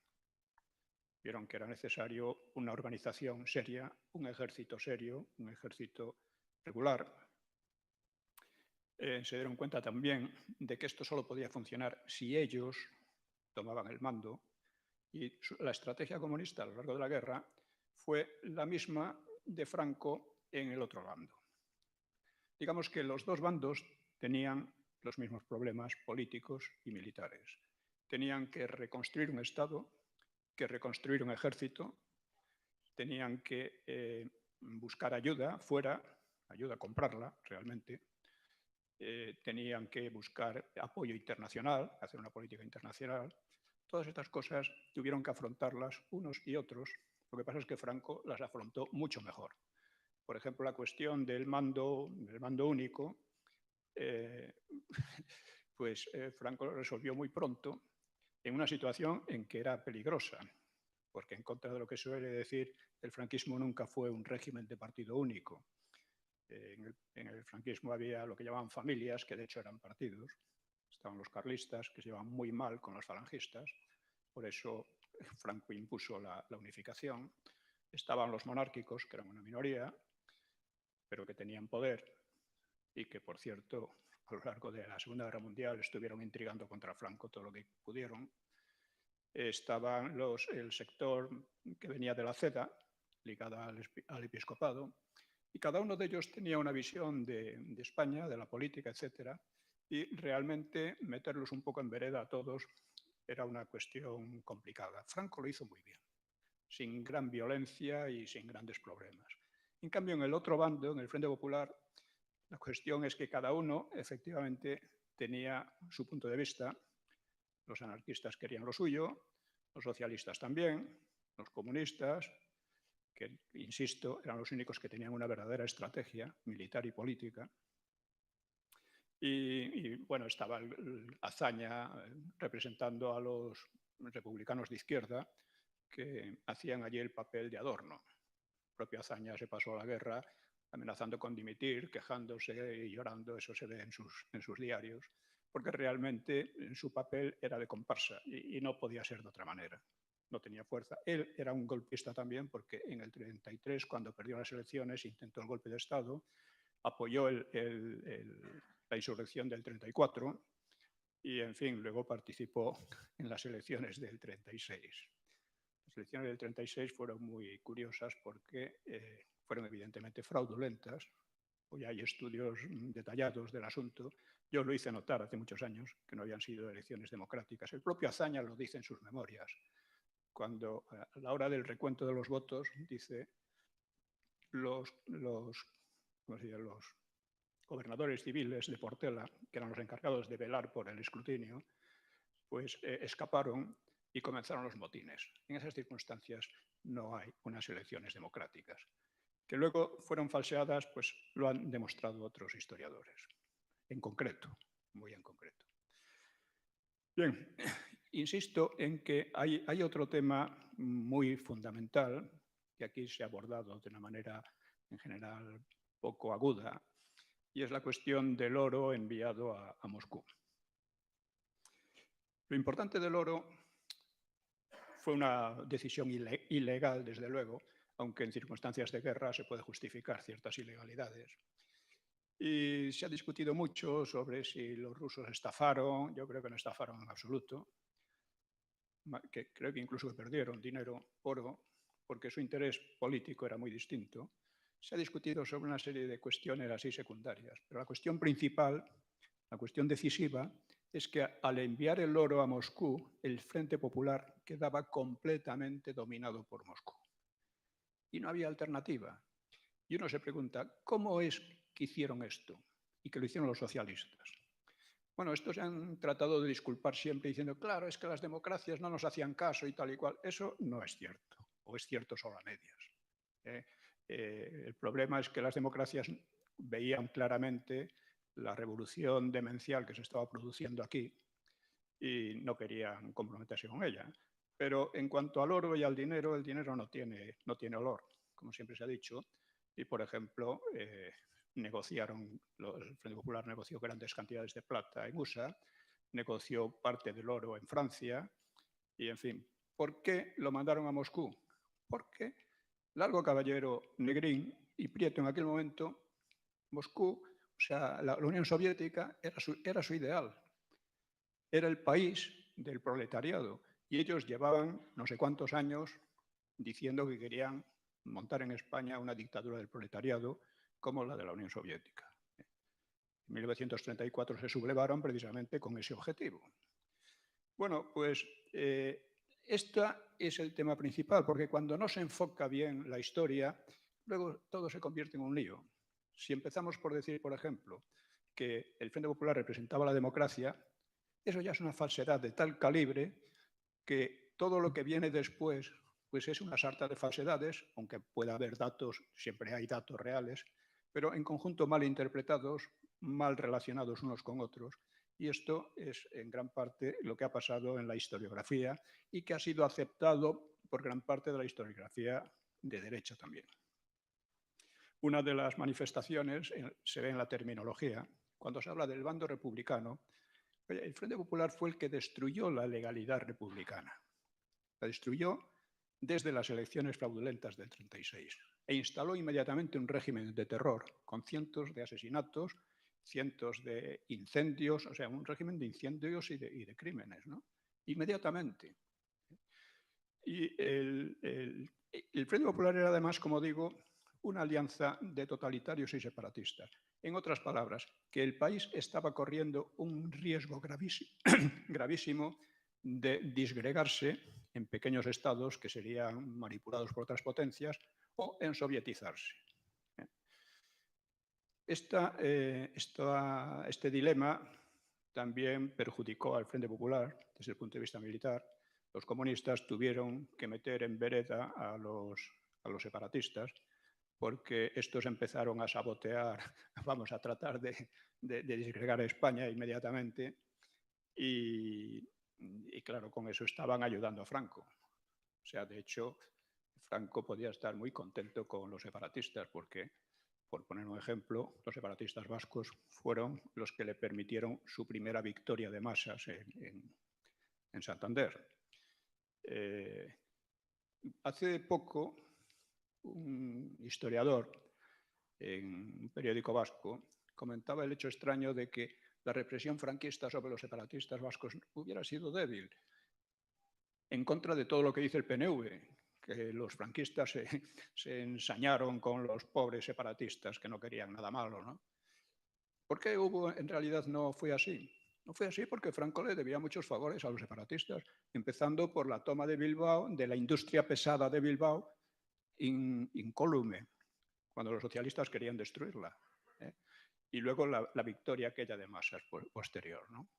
Vieron que era necesario una organización seria, un ejército serio, un ejército regular. Se dieron cuenta también de que esto solo podía funcionar si ellos tomaban el mando, y la estrategia comunista a lo largo de la guerra fue la misma de Franco en el otro bando. Digamos que los dos bandos tenían los mismos problemas políticos y militares. Tenían que reconstruir un Estado, que reconstruir un ejército, tenían que buscar ayuda fuera, ayuda a comprarla realmente, tenían que buscar apoyo internacional, hacer una política internacional. Todas estas cosas tuvieron que afrontarlas unos y otros. Lo que pasa es que Franco las afrontó mucho mejor. Por ejemplo, la cuestión del mando único, pues Franco lo resolvió muy pronto en una situación en que era peligrosa, porque en contra de lo que suele decir, el franquismo nunca fue un régimen de partido único. En el franquismo había lo que llamaban familias, que de hecho eran partidos. Estaban los carlistas, que se llevaban muy mal con los falangistas, por eso Franco impuso la unificación. Estaban los monárquicos, que eran una minoría, pero que tenían poder y que, por cierto, a lo largo de la Segunda Guerra Mundial estuvieron intrigando contra Franco todo lo que pudieron. Estaban el sector que venía de la CEDA, ligada al episcopado, y cada uno de ellos tenía una visión de España, de la política, etcétera, Y realmente meterlos un poco en vereda a todos era una cuestión complicada. Franco lo hizo muy bien, sin gran violencia y sin grandes problemas. En cambio, en el otro bando, en el Frente Popular, la cuestión es que cada uno efectivamente tenía su punto de vista. Los anarquistas querían lo suyo, los socialistas también, los comunistas, que, insisto, eran los únicos que tenían una verdadera estrategia militar y política. Y bueno, estaba Azaña representando a los republicanos de izquierda que hacían allí el papel de adorno. El propio Azaña se pasó a la guerra amenazando con dimitir, quejándose y llorando, eso se ve en sus diarios, porque realmente su papel era de comparsa y no podía ser de otra manera. No tenía fuerza. Él era un golpista también porque en el 33, cuando perdió las elecciones, intentó el golpe de Estado, apoyó la insurrección del 34 y, en fin, luego participó en las elecciones del 36. Las elecciones del 36 fueron muy curiosas porque fueron evidentemente fraudulentas. Hoy hay estudios detallados del asunto. Yo lo hice notar hace muchos años que no habían sido elecciones democráticas. El propio Azaña lo dice en sus memorias. Cuando a la hora del recuento de los votos dice los gobernadores civiles de Portela, que eran los encargados de velar por el escrutinio, pues escaparon y comenzaron los motines. En esas circunstancias no hay unas elecciones democráticas. Que luego fueron falseadas, pues lo han demostrado otros historiadores, en concreto, muy en concreto. Bien, insisto en que hay otro tema muy fundamental, que aquí se ha abordado de una manera en general poco aguda, y es la cuestión del oro enviado a Moscú. Lo importante del oro fue una decisión ilegal, desde luego, aunque en circunstancias de guerra se puede justificar ciertas ilegalidades. Y se ha discutido mucho sobre si los rusos estafaron. Yo creo que no estafaron en absoluto, que creo que incluso perdieron dinero, oro, porque su interés político era muy distinto. Se ha discutido sobre una serie de cuestiones así secundarias, pero la cuestión principal, la cuestión decisiva, es que al enviar el oro a Moscú, el Frente Popular quedaba completamente dominado por Moscú. Y no había alternativa. Y uno se pregunta, ¿cómo es que hicieron esto? Y que lo hicieron los socialistas. Bueno, estos se han tratado de disculpar siempre diciendo, claro, es que las democracias no nos hacían caso y tal y cual. Eso no es cierto, o es cierto solo a medias. El problema es que las democracias veían claramente la revolución demencial que se estaba produciendo aquí y no querían comprometerse con ella. Pero en cuanto al oro y al dinero, el dinero no tiene olor, como siempre se ha dicho. Y, por ejemplo, el Frente Popular negoció grandes cantidades de plata en USA, negoció parte del oro en Francia y, en fin. ¿Por qué lo mandaron a Moscú? Porque Largo Caballero, Negrín y Prieto en aquel momento, Moscú, o sea, la Unión Soviética era su ideal. Era el país del proletariado y ellos llevaban no sé cuántos años diciendo que querían montar en España una dictadura del proletariado como la de la Unión Soviética. En 1934 se sublevaron precisamente con ese objetivo. Bueno, pues este es el tema principal, porque cuando no se enfoca bien la historia, luego todo se convierte en un lío. Si empezamos por decir, por ejemplo, que el Frente Popular representaba la democracia, eso ya es una falsedad de tal calibre que todo lo que viene después pues es una sarta de falsedades, aunque pueda haber datos, siempre hay datos reales, pero en conjunto mal interpretados, mal relacionados unos con otros. Y esto es en gran parte lo que ha pasado en la historiografía y que ha sido aceptado por gran parte de la historiografía de derecha también. Una de las manifestaciones se ve en la terminología. Cuando se habla del bando republicano, el Frente Popular fue el que destruyó la legalidad republicana. La destruyó desde las elecciones fraudulentas del 36 e instaló inmediatamente un régimen de terror con cientos de asesinatos, cientos de incendios, o sea, un régimen de incendios y de crímenes, ¿no? Inmediatamente. Y el Frente Popular era además, como digo, una alianza de totalitarios y separatistas. En otras palabras, que el país estaba corriendo un riesgo gravísimo de disgregarse en pequeños estados que serían manipulados por otras potencias o en sovietizarse. Este dilema también perjudicó al Frente Popular desde el punto de vista militar. Los comunistas tuvieron que meter en vereda a los separatistas porque estos empezaron a sabotear, vamos a tratar de disgregar a España inmediatamente y claro, con eso estaban ayudando a Franco. O sea, de hecho, Franco podía estar muy contento con los separatistas porque, por poner un ejemplo, los separatistas vascos fueron los que le permitieron su primera victoria de masas en Santander. Hace poco, un historiador en un periódico vasco comentaba el hecho extraño de que la represión franquista sobre los separatistas vascos hubiera sido débil, en contra de todo lo que dice el PNV, que los franquistas se ensañaron con los pobres separatistas que no querían nada malo, ¿no? ¿Por qué en realidad no fue así? No fue así porque Franco le debía muchos favores a los separatistas, empezando por la toma de Bilbao, de la industria pesada de Bilbao, incólume, cuando los socialistas querían destruirla. Y luego la victoria aquella de masas posterior, ¿no?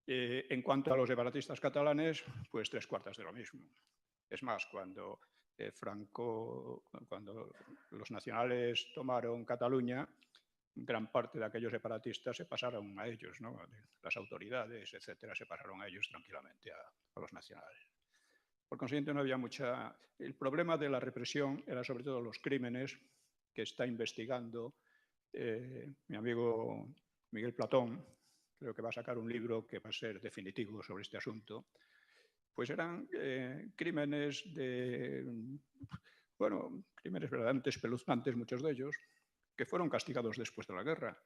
En cuanto a los separatistas catalanes, pues 3/4 de lo mismo. Es más, cuando los nacionales tomaron Cataluña, gran parte de aquellos separatistas se pasaron a ellos, ¿no? Las autoridades, etcétera, se pasaron a ellos tranquilamente, a los nacionales. Por consiguiente, no había mucha... El problema de la represión era sobre todo los crímenes que está investigando mi amigo Miguel Platón. Creo que va a sacar un libro que va a ser definitivo sobre este asunto. Pues eran crímenes crímenes verdaderamente espeluznantes, muchos de ellos, que fueron castigados después de la guerra.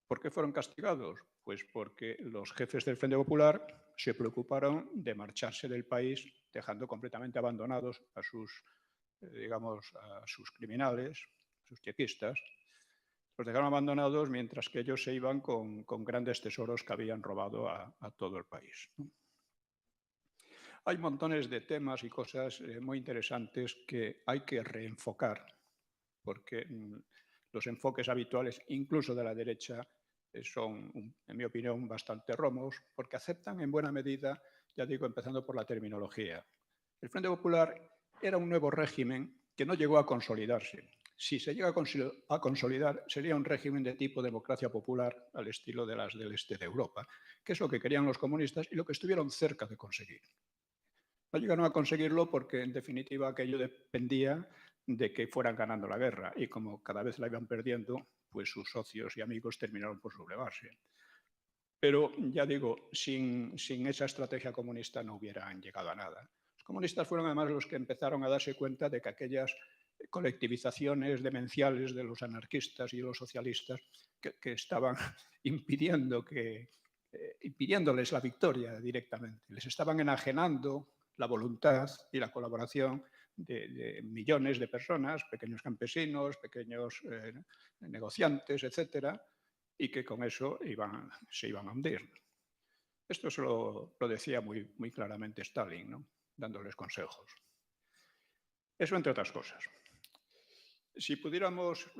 ¿Por qué fueron castigados? Pues porque los jefes del Frente Popular se preocuparon de marcharse del país, dejando completamente abandonados a sus criminales, a sus chequistas. Los dejaron abandonados mientras que ellos se iban con grandes tesoros que habían robado a todo el país, ¿no? Hay montones de temas y cosas muy interesantes que hay que reenfocar, porque los enfoques habituales, incluso de la derecha, son, en mi opinión, bastante romos, porque aceptan en buena medida, ya digo, empezando por la terminología. El Frente Popular era un nuevo régimen que no llegó a consolidarse. Si se llega a consolidar, sería un régimen de tipo democracia popular al estilo de las del este de Europa, que es lo que querían los comunistas y lo que estuvieron cerca de conseguir. No llegaron a conseguirlo porque, en definitiva, aquello dependía de que fueran ganando la guerra y como cada vez la iban perdiendo, pues sus socios y amigos terminaron por sublevarse. Pero, ya digo, sin esa estrategia comunista no hubieran llegado a nada. Los comunistas fueron además los que empezaron a darse cuenta de que aquellas colectivizaciones demenciales de los anarquistas y los socialistas que estaban impidiéndoles la victoria directamente. Les estaban enajenando la voluntad y la colaboración de millones de personas, pequeños campesinos, pequeños negociantes, etcétera, y que con eso se iban a hundir. Esto se lo decía muy, muy claramente Stalin, ¿no? Dándoles consejos. Eso entre otras cosas. Si pudiéramos,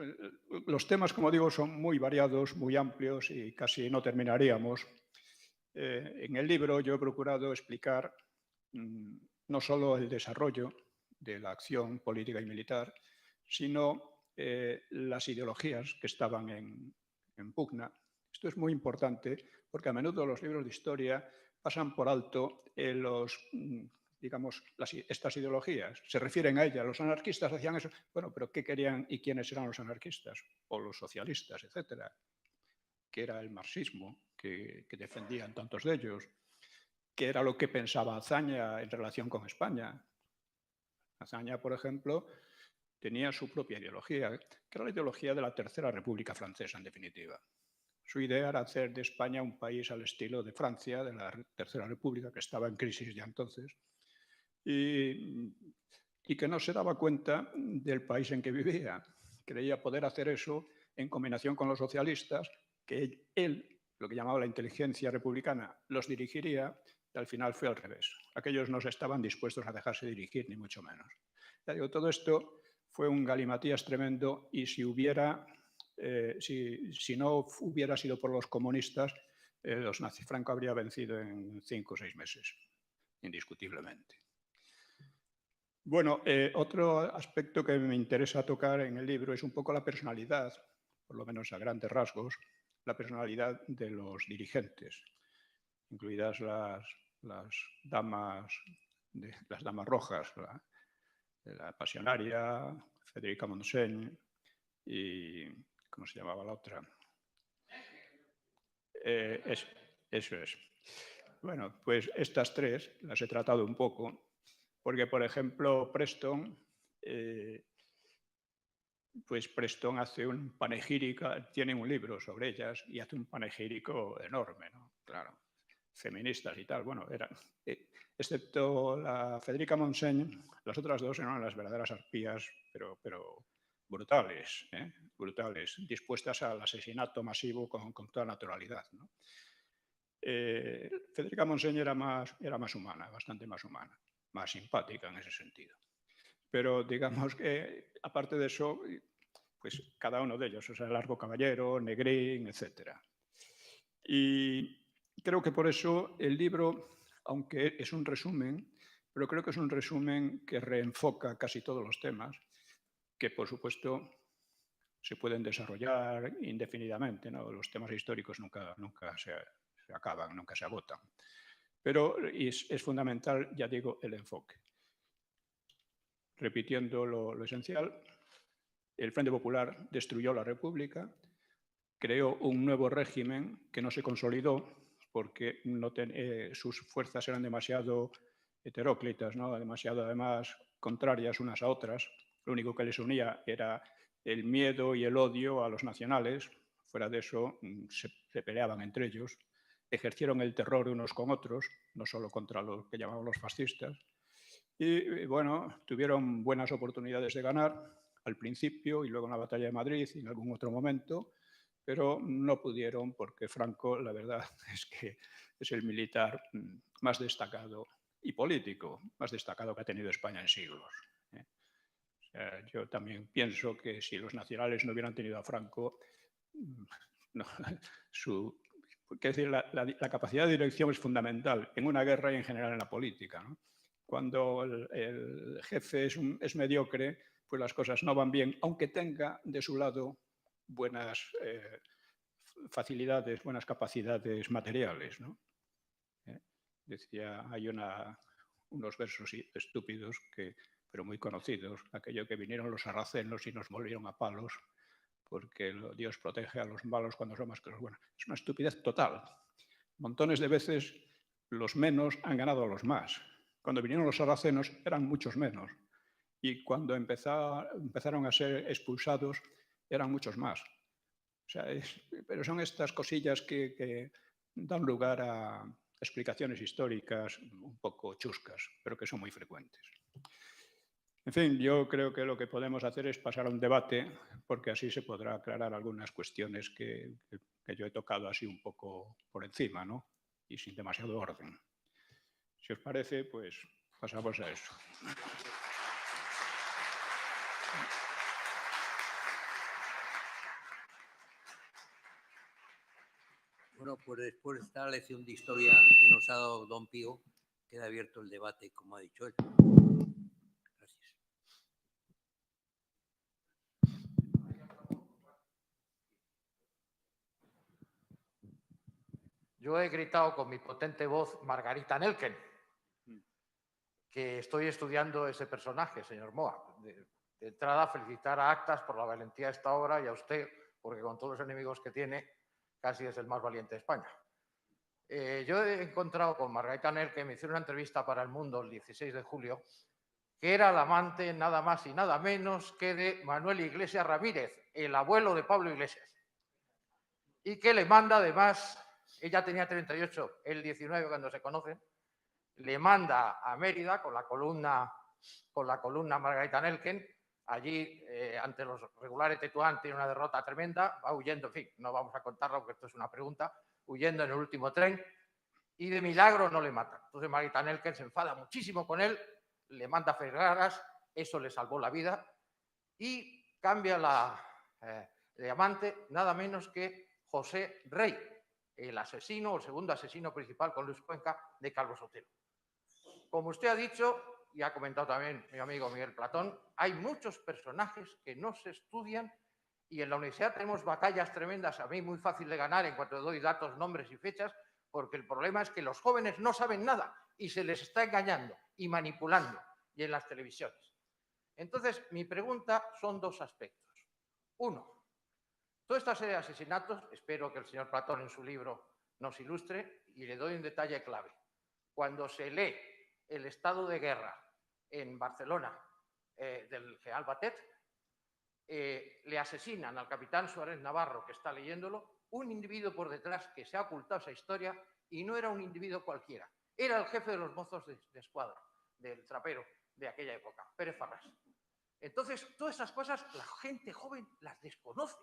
los temas, como digo, son muy variados, muy amplios y casi no terminaríamos. En el libro yo he procurado explicar no solo el desarrollo de la acción política y militar, sino las ideologías que estaban en pugna. Esto es muy importante porque a menudo los libros de historia pasan por alto estas ideologías. Se refieren a ellas. Los anarquistas hacían eso. Bueno, pero ¿qué querían y quiénes eran los anarquistas? O los socialistas, etcétera. ¿Qué era el marxismo que defendían tantos de ellos? ¿Qué era lo que pensaba Azaña en relación con España? Azaña, por ejemplo, tenía su propia ideología, que era la ideología de la Tercera República Francesa, en definitiva. Su idea era hacer de España un país al estilo de Francia, de la Tercera República, que estaba en crisis ya entonces, y que no se daba cuenta del país en que vivía. Creía poder hacer eso en combinación con los socialistas, que él, lo que llamaba la inteligencia republicana, los dirigiría, y al final fue al revés. Aquellos no estaban dispuestos a dejarse dirigir, ni mucho menos. Ya digo, todo esto fue un galimatías tremendo, y si no hubiera sido por los comunistas, los nazis, Franco habría vencido en 5 o 6 meses, indiscutiblemente. Bueno, otro aspecto que me interesa tocar en el libro es un poco la personalidad, por lo menos a grandes rasgos, la personalidad de los dirigentes, incluidas las damas rojas, la Pasionaria, Federica Montseny y ¿cómo se llamaba la otra? Eso es. Bueno, pues estas tres las he tratado un poco, porque, por ejemplo, Preston hace un panegírico, tiene un libro sobre ellas y hace un panegírico enorme, ¿no? Claro, feministas y tal. Bueno, excepto la Federica Montseny, las otras dos eran las verdaderas arpías, pero brutales, brutales, dispuestas al asesinato masivo con toda naturalidad, ¿no? Federica Montseny era más humana, bastante más humana, más simpática en ese sentido. Pero digamos que, aparte de eso, pues cada uno de ellos, o sea, Largo Caballero, Negrín, etc. Y creo que por eso el libro, aunque es un resumen, pero creo que es un resumen que reenfoca casi todos los temas, que por supuesto se pueden desarrollar indefinidamente, ¿no? Los temas históricos nunca se acaban, nunca se agotan. Pero es fundamental, ya digo, el enfoque. Repitiendo lo esencial, el Frente Popular destruyó la República, creó un nuevo régimen que no se consolidó porque sus fuerzas eran demasiado heteróclitas, ¿no? Demasiado, además, contrarias unas a otras. Lo único que les unía era el miedo y el odio a los nacionales. Fuera de eso, se peleaban entre ellos. Ejercieron el terror unos con otros, no solo contra los que llamaban los fascistas. Y bueno, tuvieron buenas oportunidades de ganar al principio y luego en la batalla de Madrid y en algún otro momento, pero no pudieron porque Franco, la verdad es que es el militar más destacado y político más destacado que ha tenido España en siglos. O sea, yo también pienso que si los nacionales no hubieran tenido a Franco, no, es decir, la capacidad de dirección es fundamental en una guerra y en general en la política, ¿no? Cuando el jefe es mediocre, pues las cosas no van bien, aunque tenga de su lado buenas facilidades, buenas capacidades materiales, ¿no? Decía, hay unos versos estúpidos, pero muy conocidos, aquello que vinieron los sarracenos y nos volvieron a palos, porque Dios protege a los malos cuando son más que los buenos. Es una estupidez total. Montones de veces los menos han ganado a los más. Cuando vinieron los sarracenos eran muchos menos. Y cuando empezaron a ser expulsados eran muchos más. O sea, pero son estas cosillas que dan lugar a explicaciones históricas un poco chuscas, pero que son muy frecuentes. En fin, yo creo que lo que podemos hacer es pasar a un debate, porque así se podrá aclarar algunas cuestiones que yo he tocado así un poco por encima, ¿no? Y sin demasiado orden. Si os parece, pues pasamos a eso. Bueno, pues después de esta lección de historia que nos ha dado don Pío, queda abierto el debate, como ha dicho él. Gracias. Yo he gritado con mi potente voz Margarita Nelken, que estoy estudiando ese personaje, señor Moa. De entrada, felicitar a Actas por la valentía de esta obra y a usted, porque con todos los enemigos que tiene, casi es el más valiente de España. Yo he encontrado con Margarita Nelken, me hicieron una entrevista para El Mundo el 16 de julio, que era la amante nada más y nada menos que de Manuel Iglesias Ramírez, el abuelo de Pablo Iglesias. Y que le manda además, ella tenía 38, él 19 cuando se conocen, le manda a Mérida con la columna Margarita Nelken allí ante los regulares Tetuán tiene una derrota tremenda, va huyendo, en fin, no vamos a contarlo porque esto es una pregunta, huyendo en el último tren y de milagro no le matan. Entonces Margarita Nelken se enfada muchísimo con él, le manda fregaras, eso le salvó la vida y cambia de amante nada menos que José Rey, el asesino, el segundo asesino principal con Luis Cuenca de Calvo Sotelo. Como usted ha dicho, y ha comentado también mi amigo Miguel Platón, hay muchos personajes que no se estudian y en la universidad tenemos batallas tremendas, a mí muy fácil de ganar en cuanto doy datos, nombres y fechas, porque el problema es que los jóvenes no saben nada y se les está engañando y manipulando, y en las televisiones. Entonces, mi pregunta son dos aspectos. Uno, toda esta serie de asesinatos, espero que el señor Platón en su libro nos ilustre, y le doy un detalle clave. Cuando se lee el estado de guerra en Barcelona del general Batet, le asesinan al capitán Suárez Navarro, que está leyéndolo, un individuo por detrás que se ha ocultado esa historia y no era un individuo cualquiera, era el jefe de los mozos de escuadra, del trapero de aquella época, Pérez Farrás. Entonces, todas esas cosas la gente joven las desconoce,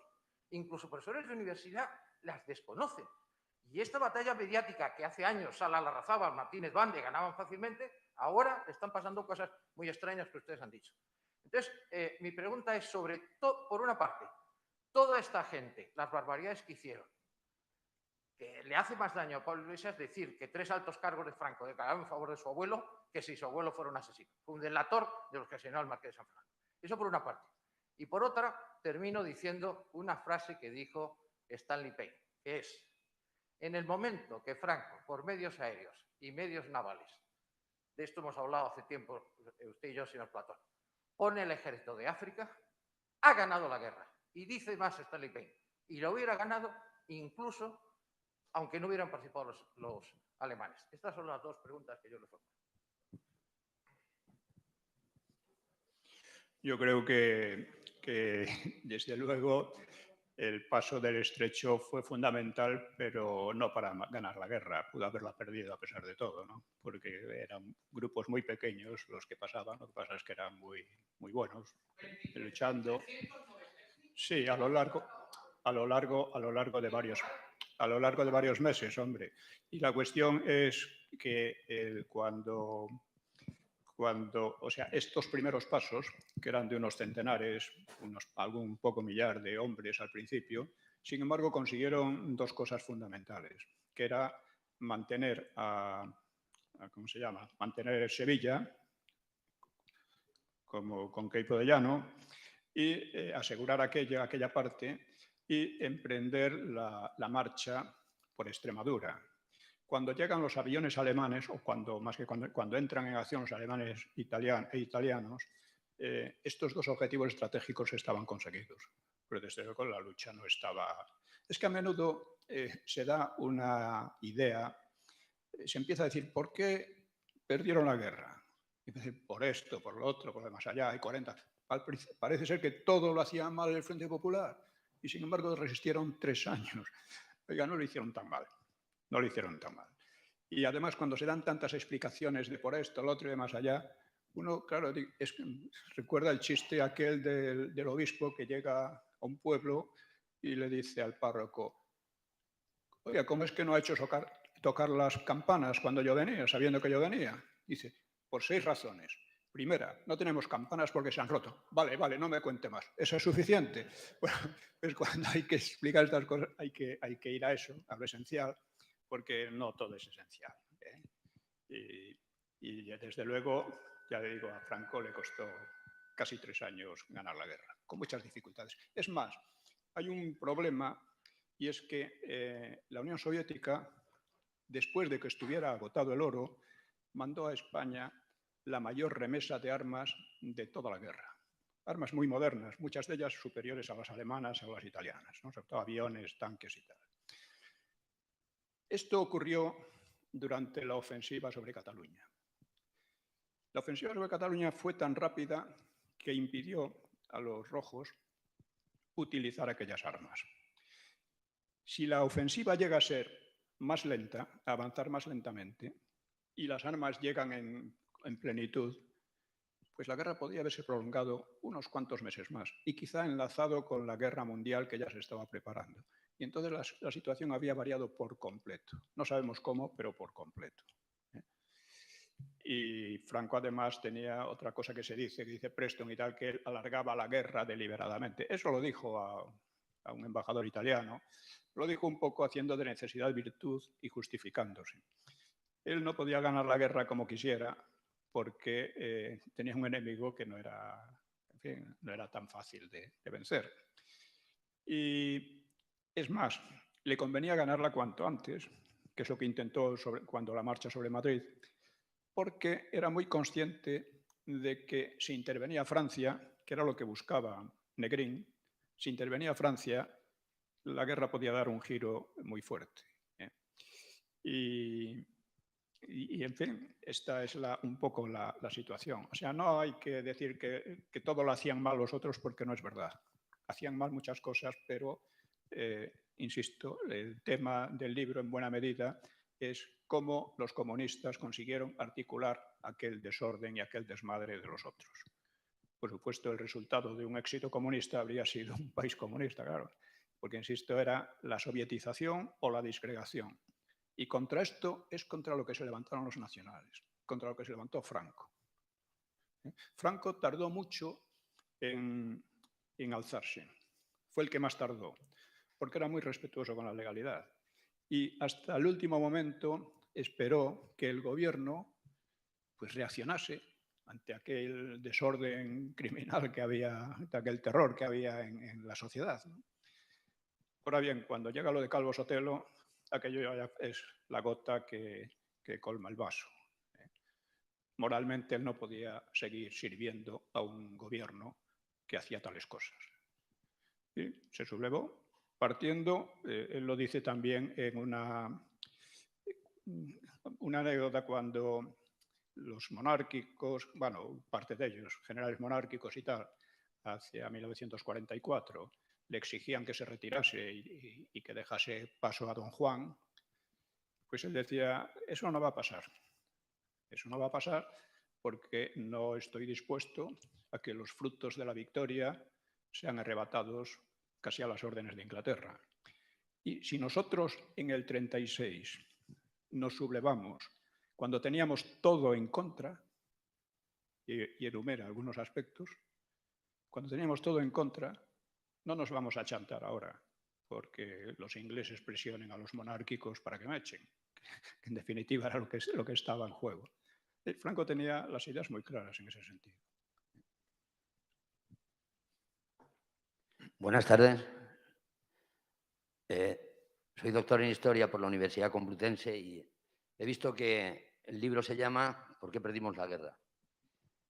incluso profesores de universidad las desconocen. Y esta batalla mediática que hace años Sala Larrazábal, Martínez Bande ganaban fácilmente, ahora están pasando cosas muy extrañas que ustedes han dicho. Entonces, mi pregunta es sobre todo, por una parte, toda esta gente, las barbaridades que hicieron, que le hace más daño a Pablo Iglesias decir que 3 altos cargos de Franco declararon en favor de su abuelo que si su abuelo fuera un asesino. Fue un delator de los que asesinó al Marqués de San Fernando. Eso por una parte. Y por otra, termino diciendo una frase que dijo Stanley Payne, que es: en el momento que Franco, por medios aéreos y medios navales, de esto hemos hablado hace tiempo usted y yo, señor Platón, pone el ejército de África, ha ganado la guerra. Y dice más Stanley Payne, y lo hubiera ganado incluso aunque no hubieran participado los alemanes. Estas son las dos preguntas que yo le formulo. Yo creo que desde luego el paso del Estrecho fue fundamental, pero no para ganar la guerra. Pudo haberla perdido a pesar de todo, ¿no? Porque eran grupos muy pequeños los que pasaban. Lo que pasa es que eran muy buenos luchando. Sí, a lo largo de varios meses, hombre. Y la cuestión es que o sea, estos primeros pasos, que eran de unos centenares, algún poco millar de hombres al principio, sin embargo consiguieron dos cosas fundamentales, que era mantener mantener Sevilla como con Queipo de Llano y asegurar aquella parte y emprender la marcha por Extremadura. Cuando llegan los aviones alemanes, o cuando entran en acción los alemanes e italianos, estos dos objetivos estratégicos estaban conseguidos. Pero desde luego la lucha no estaba... Es que a menudo se da una idea, se empieza a decir, ¿por qué perdieron la guerra? Y dicen, por esto, por lo otro, por lo más allá, hay 40. Parece ser que todo lo hacía mal el Frente Popular y sin embargo resistieron 3 años. Oiga, no lo hicieron tan mal. No lo hicieron tan mal. Y además, cuando se dan tantas explicaciones de por esto, lo otro y de más allá, uno, claro, recuerda el chiste aquel del obispo que llega a un pueblo y le dice al párroco, oiga, ¿cómo es que no ha hecho tocar las campanas cuando yo venía, sabiendo que yo venía? Dice, por 6 razones. Primera, no tenemos campanas porque se han roto. Vale, no me cuente más. ¿Eso es suficiente? Bueno, pues cuando hay que explicar estas cosas hay que ir a eso, a lo esencial, porque no todo es esencial. Y desde luego, ya le digo, a Franco le costó casi 3 años ganar la guerra, con muchas dificultades. Es más, hay un problema y es que la Unión Soviética, después de que estuviera agotado el oro, mandó a España la mayor remesa de armas de toda la guerra. Armas muy modernas, muchas de ellas superiores a las alemanas o a las italianas, ¿no? Sobre todo aviones, tanques y tal. Esto ocurrió durante la ofensiva sobre Cataluña. La ofensiva sobre Cataluña fue tan rápida que impidió a los rojos utilizar aquellas armas. Si la ofensiva llega a ser más lenta, a avanzar más lentamente, y las armas llegan en plenitud, pues la guerra podía haberse prolongado unos cuantos meses más y quizá enlazado con la guerra mundial que ya se estaba preparando. Y entonces la situación había variado por completo. No sabemos cómo, pero por completo. Y Franco además tenía otra cosa que dice Preston y tal, que él alargaba la guerra deliberadamente. Eso lo dijo a un embajador italiano. Lo dijo un poco haciendo de necesidad virtud y justificándose. Él no podía ganar la guerra como quisiera porque tenía un enemigo que no era, en fin, no era tan fácil de vencer. Y es más, le convenía ganarla cuanto antes, que es lo que intentó cuando la marcha sobre Madrid, porque era muy consciente de que si intervenía Francia, que era lo que buscaba Negrín, si intervenía Francia, la guerra podía dar un giro muy fuerte. Y, en fin, esta es un poco la situación. O sea, no hay que decir que todo lo hacían mal los otros porque no es verdad. Hacían mal muchas cosas, pero, insisto, el tema del libro en buena medida es cómo los comunistas consiguieron articular aquel desorden y aquel desmadre de los otros. Por supuesto, el resultado de un éxito comunista habría sido un país comunista, claro, porque, insisto, era la sovietización o la disgregación. Y contra esto es contra lo que se levantaron los nacionales, contra lo que se levantó Franco. Franco tardó mucho en alzarse. Fue el que más tardó, porque era muy respetuoso con la legalidad. Y hasta el último momento esperó que el gobierno pues, reaccionase ante aquel desorden criminal que había, ante aquel terror que había en la sociedad. Ahora bien, cuando llega lo de Calvo Sotelo, aquello ya es la gota que colma el vaso. Moralmente él no podía seguir sirviendo a un gobierno que hacía tales cosas. Y se sublevó, partiendo, él lo dice también en una anécdota cuando los monárquicos, bueno, parte de ellos, generales monárquicos y tal, hacia 1944, le exigían que se retirase y que dejase paso a don Juan, pues él decía, eso no va a pasar. Eso no va a pasar porque no estoy dispuesto a que los frutos de la victoria sean arrebatados casi a las órdenes de Inglaterra. Y si nosotros en el 36 nos sublevamos cuando teníamos todo en contra, y enumera algunos aspectos, cuando teníamos todo en contra, no nos vamos a chantar ahora, porque los ingleses presionen a los monárquicos para que me echen. En definitiva, era lo que estaba en juego. Franco tenía las ideas muy claras en ese sentido. Buenas tardes. Soy doctor en Historia por la Universidad Complutense y he visto que el libro se llama ¿Por qué perdimos la guerra?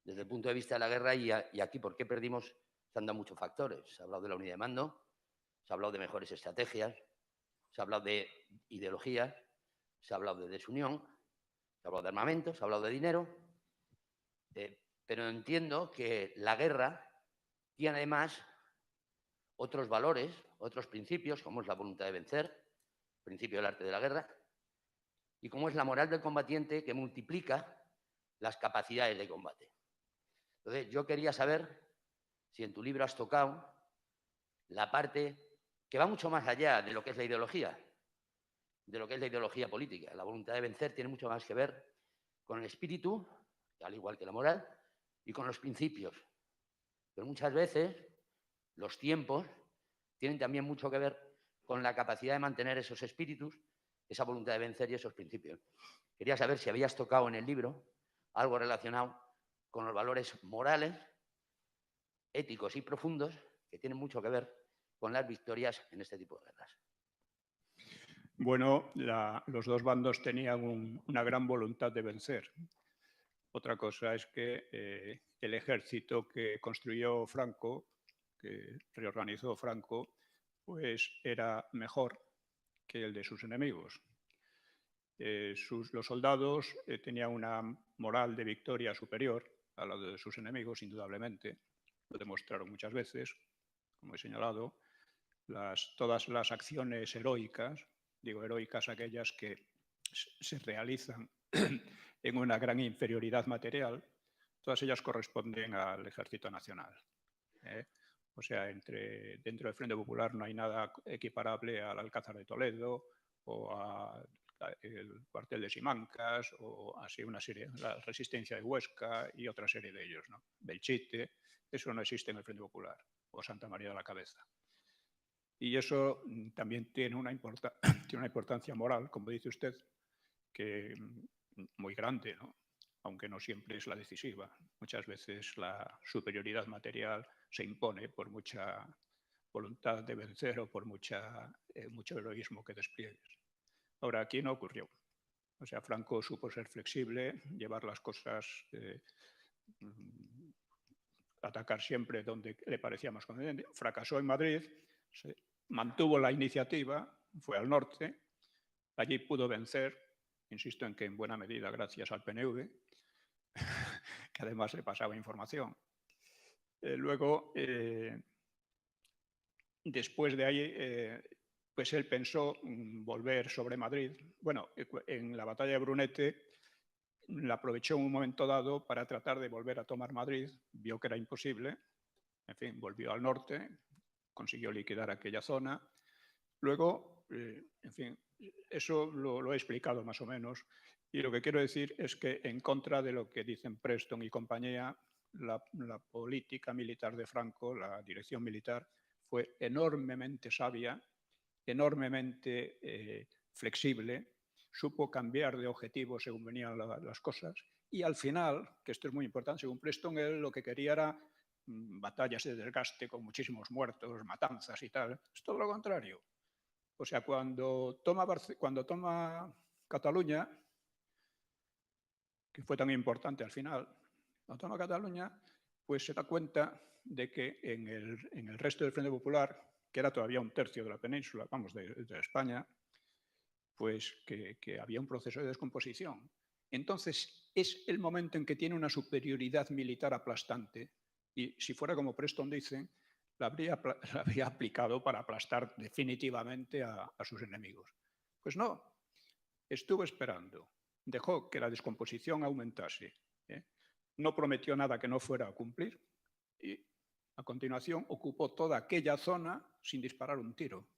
Desde el punto de vista de la guerra y aquí ¿por qué perdimos? Se han dado muchos factores. Se ha hablado de la unidad de mando, se ha hablado de mejores estrategias, se ha hablado de ideologías, se ha hablado de desunión, se ha hablado de armamento, se ha hablado de dinero, pero entiendo que la guerra tiene además otros valores, otros principios, como es la voluntad de vencer, el principio del arte de la guerra, y como es la moral del combatiente que multiplica las capacidades de combate. Entonces, yo quería saber si en tu libro has tocado la parte que va mucho más allá de lo que es la ideología, de lo que es la ideología política. La voluntad de vencer tiene mucho más que ver con el espíritu, al igual que la moral, y con los principios. Pero muchas veces los tiempos tienen también mucho que ver con la capacidad de mantener esos espíritus, esa voluntad de vencer y esos principios. Quería saber si habías tocado en el libro algo relacionado con los valores morales, éticos y profundos que tienen mucho que ver con las victorias en este tipo de guerras. Bueno, los dos bandos tenían una gran voluntad de vencer. Otra cosa es que el ejército que construyó Franco, que reorganizó Franco, pues era mejor que el de sus enemigos. Los soldados tenían una moral de victoria superior a la de sus enemigos, indudablemente. Lo demostraron muchas veces, como he señalado. Todas las acciones heroicas, digo heroicas aquellas que se realizan en una gran inferioridad material, todas ellas corresponden al Ejército Nacional. O sea, dentro del Frente Popular no hay nada equiparable al Alcázar de Toledo o al cuartel de Simancas o así una serie, la Resistencia de Huesca y otra serie de ellos, ¿no? Belchite, eso no existe en el Frente Popular, o Santa María de la Cabeza. Y eso también tiene una importancia moral, como dice usted, que muy grande, ¿no? Aunque no siempre es la decisiva. Muchas veces la superioridad material se impone por mucha voluntad de vencer o por mucho heroísmo que despliegues. Ahora, aquí no ocurrió. O sea, Franco supo ser flexible, llevar las cosas, atacar siempre donde le parecía más conveniente. Fracasó en Madrid, mantuvo la iniciativa, fue al norte, allí pudo vencer, insisto en que en buena medida gracias al PNV, que además le pasaba información. Luego, después de ahí, pues él pensó volver sobre Madrid. Bueno, en la batalla de Brunete la aprovechó en un momento dado para tratar de volver a tomar Madrid, vio que era imposible, en fin, volvió al norte, consiguió liquidar aquella zona. Luego, en fin, eso lo he explicado más o menos. Y lo que quiero decir es que, en contra de lo que dicen Preston y compañía, la política militar de Franco, la dirección militar, fue enormemente sabia, enormemente flexible, supo cambiar de objetivo según venían las cosas. Y al final, que esto es muy importante, según Preston, él lo que quería era batallas de desgaste con muchísimos muertos, matanzas y tal. Es todo lo contrario. O sea, cuando toma Cataluña, que fue tan importante al final, cuando toma Cataluña, pues se da cuenta de que en el resto del Frente Popular, que era todavía un tercio de la península, vamos, de España, pues que había un proceso de descomposición. Entonces, es el momento en que tiene una superioridad militar aplastante y, si fuera como Preston dice, la habría aplicado para aplastar definitivamente a sus enemigos. Pues no, estuvo esperando, dejó que la descomposición aumentase, no prometió nada que no fuera a cumplir y, a continuación, ocupó toda aquella zona sin disparar un tiro,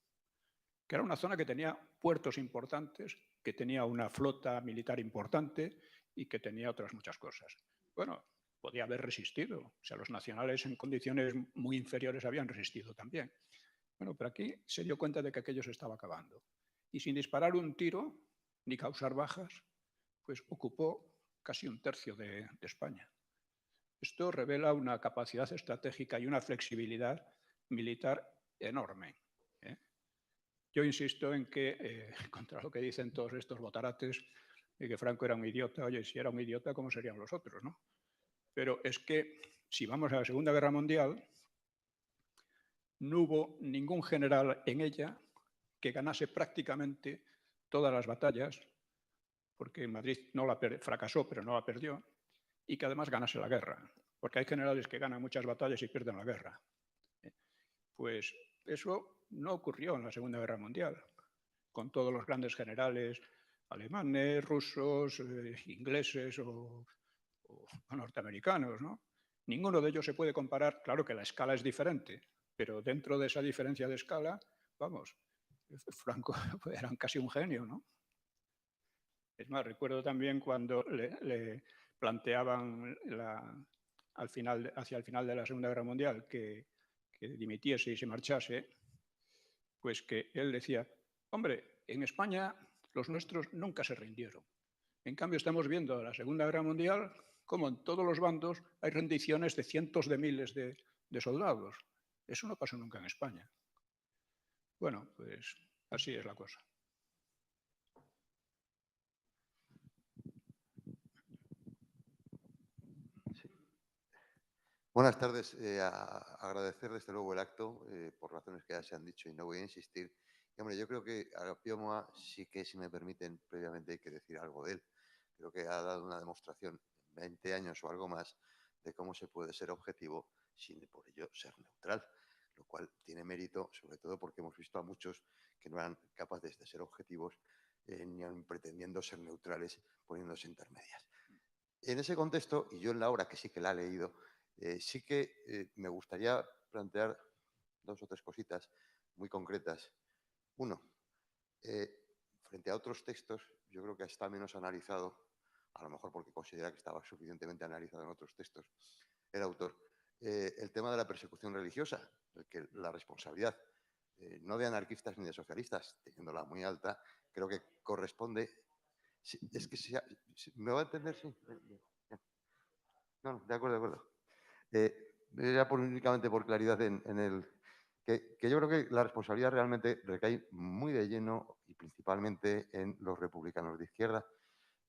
que era una zona que tenía puertos importantes, que tenía una flota militar importante y que tenía otras muchas cosas. Bueno, podía haber resistido. O sea, los nacionales en condiciones muy inferiores habían resistido también. Bueno, pero aquí se dio cuenta de que aquello se estaba acabando. Y sin disparar un tiro ni causar bajas, pues ocupó casi un tercio de España. Esto revela una capacidad estratégica y una flexibilidad militar enorme. Yo insisto en que, contra lo que dicen todos estos botarates, de que Franco era un idiota, oye, si era un idiota, ¿cómo serían los otros, no? Pero es que, si vamos a la Segunda Guerra Mundial, no hubo ningún general en ella que ganase prácticamente todas las batallas, porque Madrid fracasó, pero no la perdió, y que además ganase la guerra, porque hay generales que ganan muchas batallas y pierden la guerra. Pues eso no ocurrió en la Segunda Guerra Mundial, con todos los grandes generales alemanes, rusos, ingleses o norteamericanos, ¿no? Ninguno de ellos se puede comparar. Claro que la escala es diferente, pero dentro de esa diferencia de escala, vamos, Franco era casi un genio, ¿no? Es más, recuerdo también cuando le planteaban hacia el final de la Segunda Guerra Mundial que dimitiese y se marchase, pues que él decía, hombre, en España los nuestros nunca se rindieron. En cambio, estamos viendo en la Segunda Guerra Mundial cómo en todos los bandos hay rendiciones de cientos de miles de soldados. Eso no pasó nunca en España. Bueno, pues así es la cosa. Buenas tardes. Agradecer desde luego el acto por razones que ya se han dicho y no voy a insistir. Y, hombre, yo creo que a Pío Moa sí que, si me permiten, previamente hay que decir algo de él. Creo que ha dado una demostración en 20 años o algo más de cómo se puede ser objetivo sin por ello ser neutral, lo cual tiene mérito, sobre todo porque hemos visto a muchos que no eran capaces de ser objetivos ni aun pretendiendo ser neutrales poniéndose intermedias. En ese contexto, y yo en la obra que sí que la he leído, sí que me gustaría plantear 2 o 3 cositas muy concretas. Uno, frente a otros textos, yo creo que está menos analizado, a lo mejor porque considera que estaba suficientemente analizado en otros textos, el autor, el tema de la persecución religiosa, el que la responsabilidad, no de anarquistas ni de socialistas, teniéndola muy alta, creo que corresponde. Sí, es que ¿me va a entender? Sí. No, no, de acuerdo, de acuerdo. Era únicamente por claridad en el que yo creo que la responsabilidad realmente recae muy de lleno y principalmente en los republicanos de izquierda.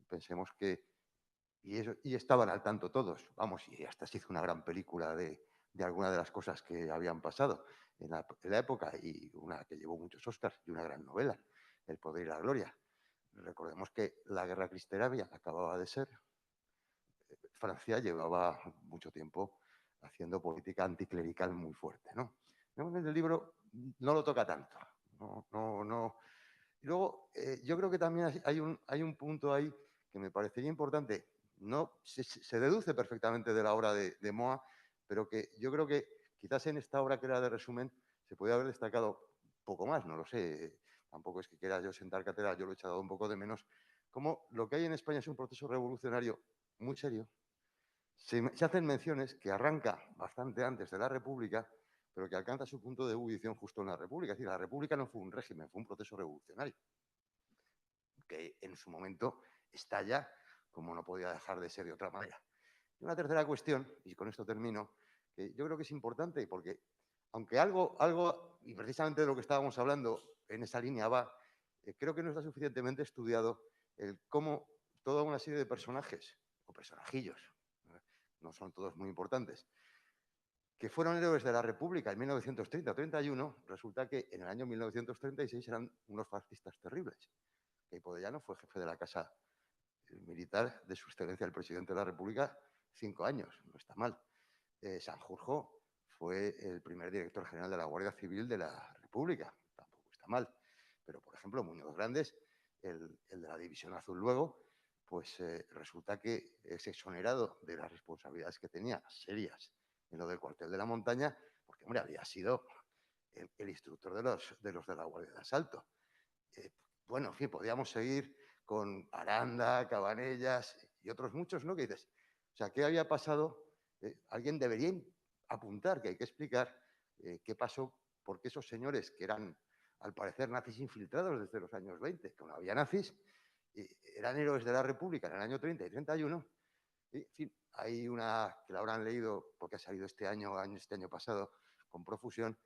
Pensemos que, y estaban al tanto todos, vamos, y hasta se hizo una gran película de algunas de las cosas que habían pasado en la época, y una que llevó muchos Oscars y una gran novela, El poder y la gloria. Recordemos que la guerra cristera acababa de ser. Francia llevaba mucho tiempo haciendo política anticlerical muy fuerte, ¿no? En el libro no lo toca tanto. No. Y luego, yo creo que también hay un punto ahí que me parecería importante. No, se deduce perfectamente de la obra de Moa, pero que yo creo que quizás en esta obra que era de resumen se podría haber destacado poco más, no lo sé. Tampoco es que quiera yo sentar cátedra, yo lo he echado un poco de menos. Como lo que hay en España es un proceso revolucionario muy serio. Se hacen menciones que arranca bastante antes de la República, pero que alcanza su punto de ebullición justo en la República. Es decir, la República no fue un régimen, fue un proceso revolucionario, que en su momento estalla como no podía dejar de ser de otra manera. Y una tercera cuestión, y con esto termino, que yo creo que es importante, porque aunque algo y precisamente de lo que estábamos hablando en esa línea va, creo que no está suficientemente estudiado el cómo toda una serie de personajes, o personajillos, no son todos muy importantes, que fueron héroes de la República en 1930-31, resulta que en el año 1936 eran unos fascistas terribles. Queipo de Llano fue jefe de la Casa Militar de su excelencia el presidente de la República 5 años, no está mal. Sanjurjo fue el primer director general de la Guardia Civil de la República, tampoco está mal. Pero, por ejemplo, Muñoz Grandes, el de la División Azul luego, pues resulta que es exonerado de las responsabilidades que tenía serias en lo del cuartel de la montaña, porque, hombre, había sido el instructor de los de la Guardia de Asalto. Bueno, en fin, podríamos seguir con Aranda, Cabanellas y otros muchos, ¿no? Que dices, o sea, ¿qué había pasado? Alguien debería apuntar, que hay que explicar qué pasó, porque esos señores que eran, al parecer, nazis infiltrados desde los años 20, que no había nazis, eran héroes de la República en el año 30 y 31. Y, en fin, hay una que la habrán leído porque ha salido este año pasado, con profusión,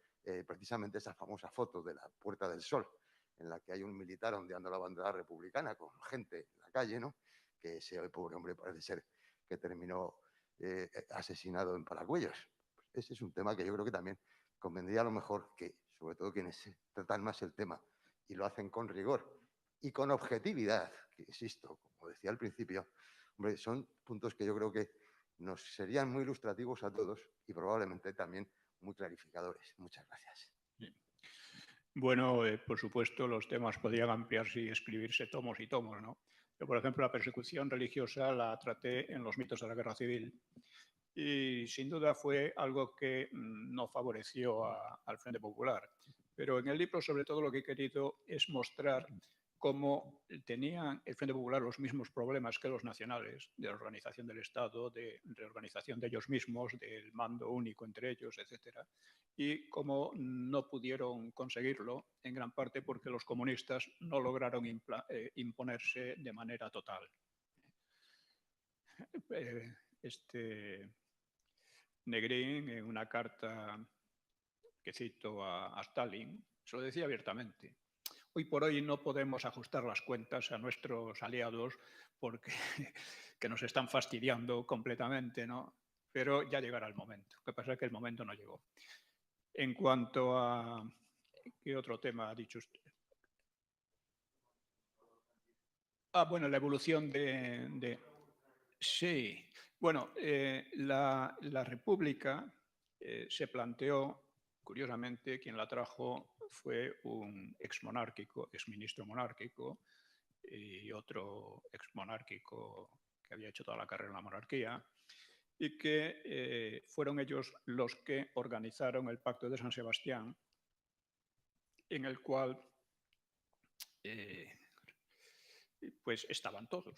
precisamente esa famosa foto de la Puerta del Sol, en la que hay un militar ondeando la bandera republicana con gente en la calle, ¿no? Que ese pobre hombre parece ser que terminó asesinado en Paracuellos. Pues ese es un tema que yo creo que también convendría a lo mejor que, sobre todo quienes tratan más el tema y lo hacen con rigor y con objetividad, que insisto, como decía al principio, hombre, son puntos que yo creo que nos serían muy ilustrativos a todos y probablemente también muy clarificadores. Muchas gracias. Bueno, por supuesto, los temas podrían ampliarse y escribirse tomos y tomos, ¿no? Yo, por ejemplo, la persecución religiosa la traté en los mitos de la guerra civil y sin duda fue algo que no favoreció al Frente Popular. Pero en el libro, sobre todo, lo que he querido es mostrar cómo tenían el Frente Popular los mismos problemas que los nacionales, de organización del Estado, de reorganización de ellos mismos, del mando único entre ellos, etcétera, y cómo no pudieron conseguirlo, en gran parte porque los comunistas no lograron imponerse de manera total. Negrín, en una carta que cito a Stalin, se lo decía abiertamente. Hoy por hoy no podemos ajustar las cuentas a nuestros aliados porque que nos están fastidiando completamente, ¿no? Pero ya llegará el momento. Lo que pasa es que el momento no llegó. En cuanto a... ¿Qué otro tema ha dicho usted? Bueno, la evolución de... Sí. Bueno, la República se planteó, curiosamente, quien la trajo fue un exmonárquico, exministro monárquico y otro exmonárquico que había hecho toda la carrera en la monarquía, y que fueron ellos los que organizaron el Pacto de San Sebastián, en el cual pues estaban todos.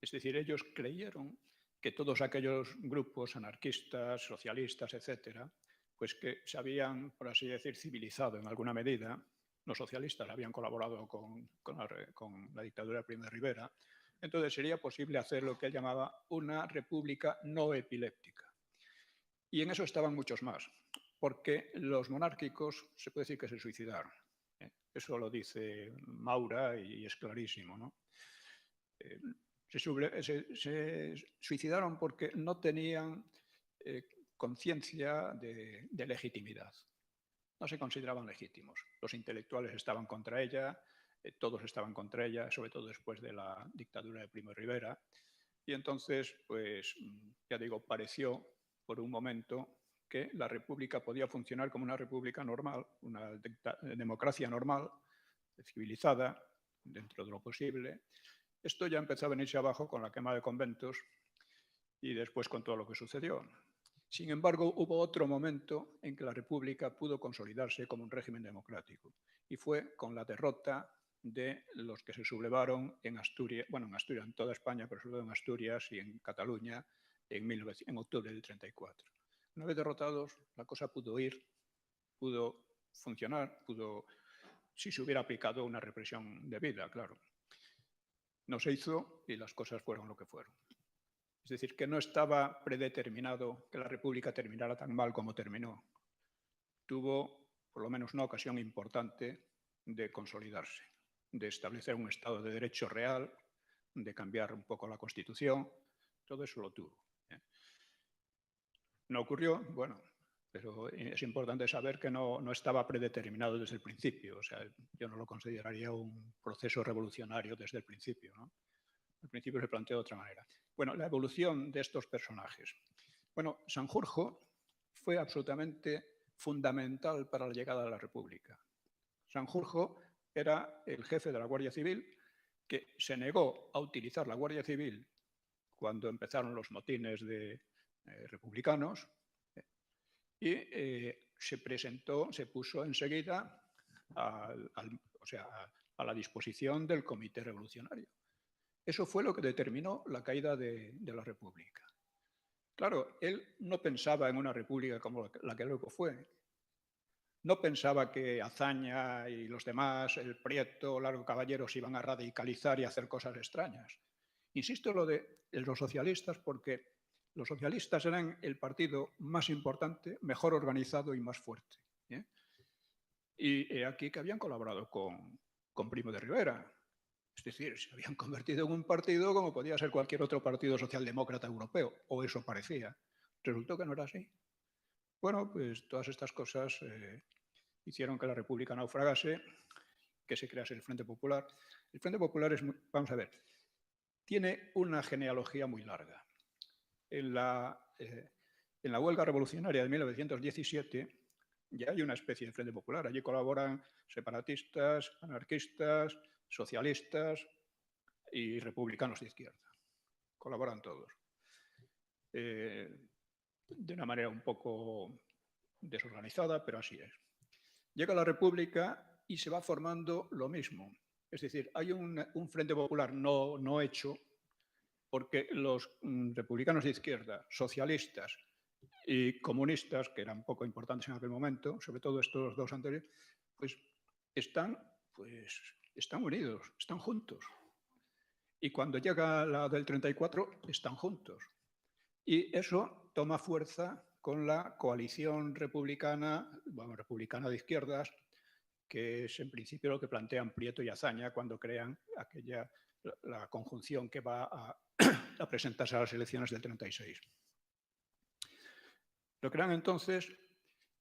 Es decir, ellos creyeron que todos aquellos grupos anarquistas, socialistas, etcétera, pues que se habían, por así decir, civilizado en alguna medida. Los socialistas habían colaborado con la dictadura de Primo de Rivera. Entonces sería posible hacer lo que él llamaba una república no epiléptica. Y en eso estaban muchos más, porque los monárquicos se puede decir que se suicidaron. Eso lo dice Maura y es clarísimo, ¿no? Se suicidaron porque no tenían conciencia de legitimidad. No se consideraban legítimos. Los intelectuales estaban contra ella, todos estaban contra ella, sobre todo después de la dictadura de Primo de Rivera. Y entonces, pues, ya digo, pareció por un momento que la república podía funcionar como una república normal, una democracia normal, civilizada, dentro de lo posible. Esto ya empezó a venirse abajo con la quema de conventos y después con todo lo que sucedió. Sin embargo, hubo otro momento en que la república pudo consolidarse como un régimen democrático y fue con la derrota de los que se sublevaron en Asturias, bueno, en Asturias, en toda España, pero sobre todo en Asturias y en Cataluña en octubre del 34. Una vez derrotados, la cosa pudo ir, pudo funcionar, si se hubiera aplicado una represión debida, claro. No se hizo y las cosas fueron lo que fueron. Es decir, que no estaba predeterminado que la República terminara tan mal como terminó. Tuvo, por lo menos, una ocasión importante de consolidarse, de establecer un Estado de Derecho real, de cambiar un poco la Constitución. Todo eso lo tuvo. No ocurrió, bueno, pero es importante saber que no estaba predeterminado desde el principio. O sea, yo no lo consideraría un proceso revolucionario desde el principio, ¿no? Al principio se planteó de otra manera. Bueno, la evolución de estos personajes. Bueno, Sanjurjo fue absolutamente fundamental para la llegada de la República. Sanjurjo era el jefe de la Guardia Civil que se negó a utilizar la Guardia Civil cuando empezaron los motines republicanos y se puso enseguida a la disposición del Comité Revolucionario. Eso fue lo que determinó la caída de la República. Claro, él no pensaba en una república como la que luego fue. No pensaba que Azaña y los demás, el Prieto, Largo Caballero, se iban a radicalizar y a hacer cosas extrañas. Insisto en lo de los socialistas porque los socialistas eran el partido más importante, mejor organizado y más fuerte. Y aquí que habían colaborado con Primo de Rivera. Es decir, se habían convertido en un partido como podía ser cualquier otro partido socialdemócrata europeo, o eso parecía. Resultó que no era así. Bueno, pues todas estas cosas hicieron que la República naufragase, que se crease el Frente Popular. El Frente Popular vamos a ver, tiene una genealogía muy larga. En la huelga revolucionaria de 1917 ya hay una especie de Frente Popular. Allí colaboran separatistas, anarquistas, socialistas y republicanos de izquierda. Colaboran todos. De una manera un poco desorganizada, pero así es. Llega la República y se va formando lo mismo. Es decir, hay un Frente Popular no hecho porque los republicanos de izquierda, socialistas y comunistas, que eran poco importantes en aquel momento, sobre todo estos dos anteriores, pues están unidos, están juntos. Y cuando llega la del 34, están juntos. Y eso toma fuerza con la coalición republicana de izquierdas, que es en principio lo que plantean Prieto y Azaña cuando crean la conjunción que va a presentarse a las elecciones del 36. Lo crean entonces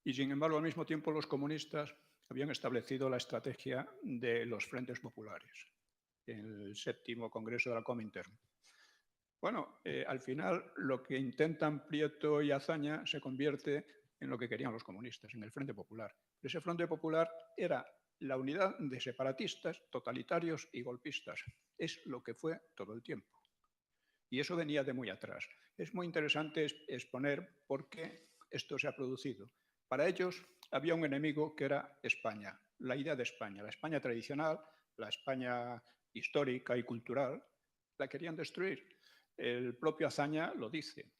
y, sin embargo, al mismo tiempo los comunistas habían establecido la estrategia de los frentes populares en el 7º Congreso de la Comintern. Bueno, al final lo que intentan Prieto y Azaña se convierte en lo que querían los comunistas, en el Frente Popular. Ese Frente Popular era la unidad de separatistas, totalitarios y golpistas. Es lo que fue todo el tiempo. Y eso venía de muy atrás. Es muy interesante exponer por qué esto se ha producido. Para ellos había un enemigo que era España, la idea de España, la España tradicional, la España histórica y cultural, la querían destruir. El propio Azaña lo dice.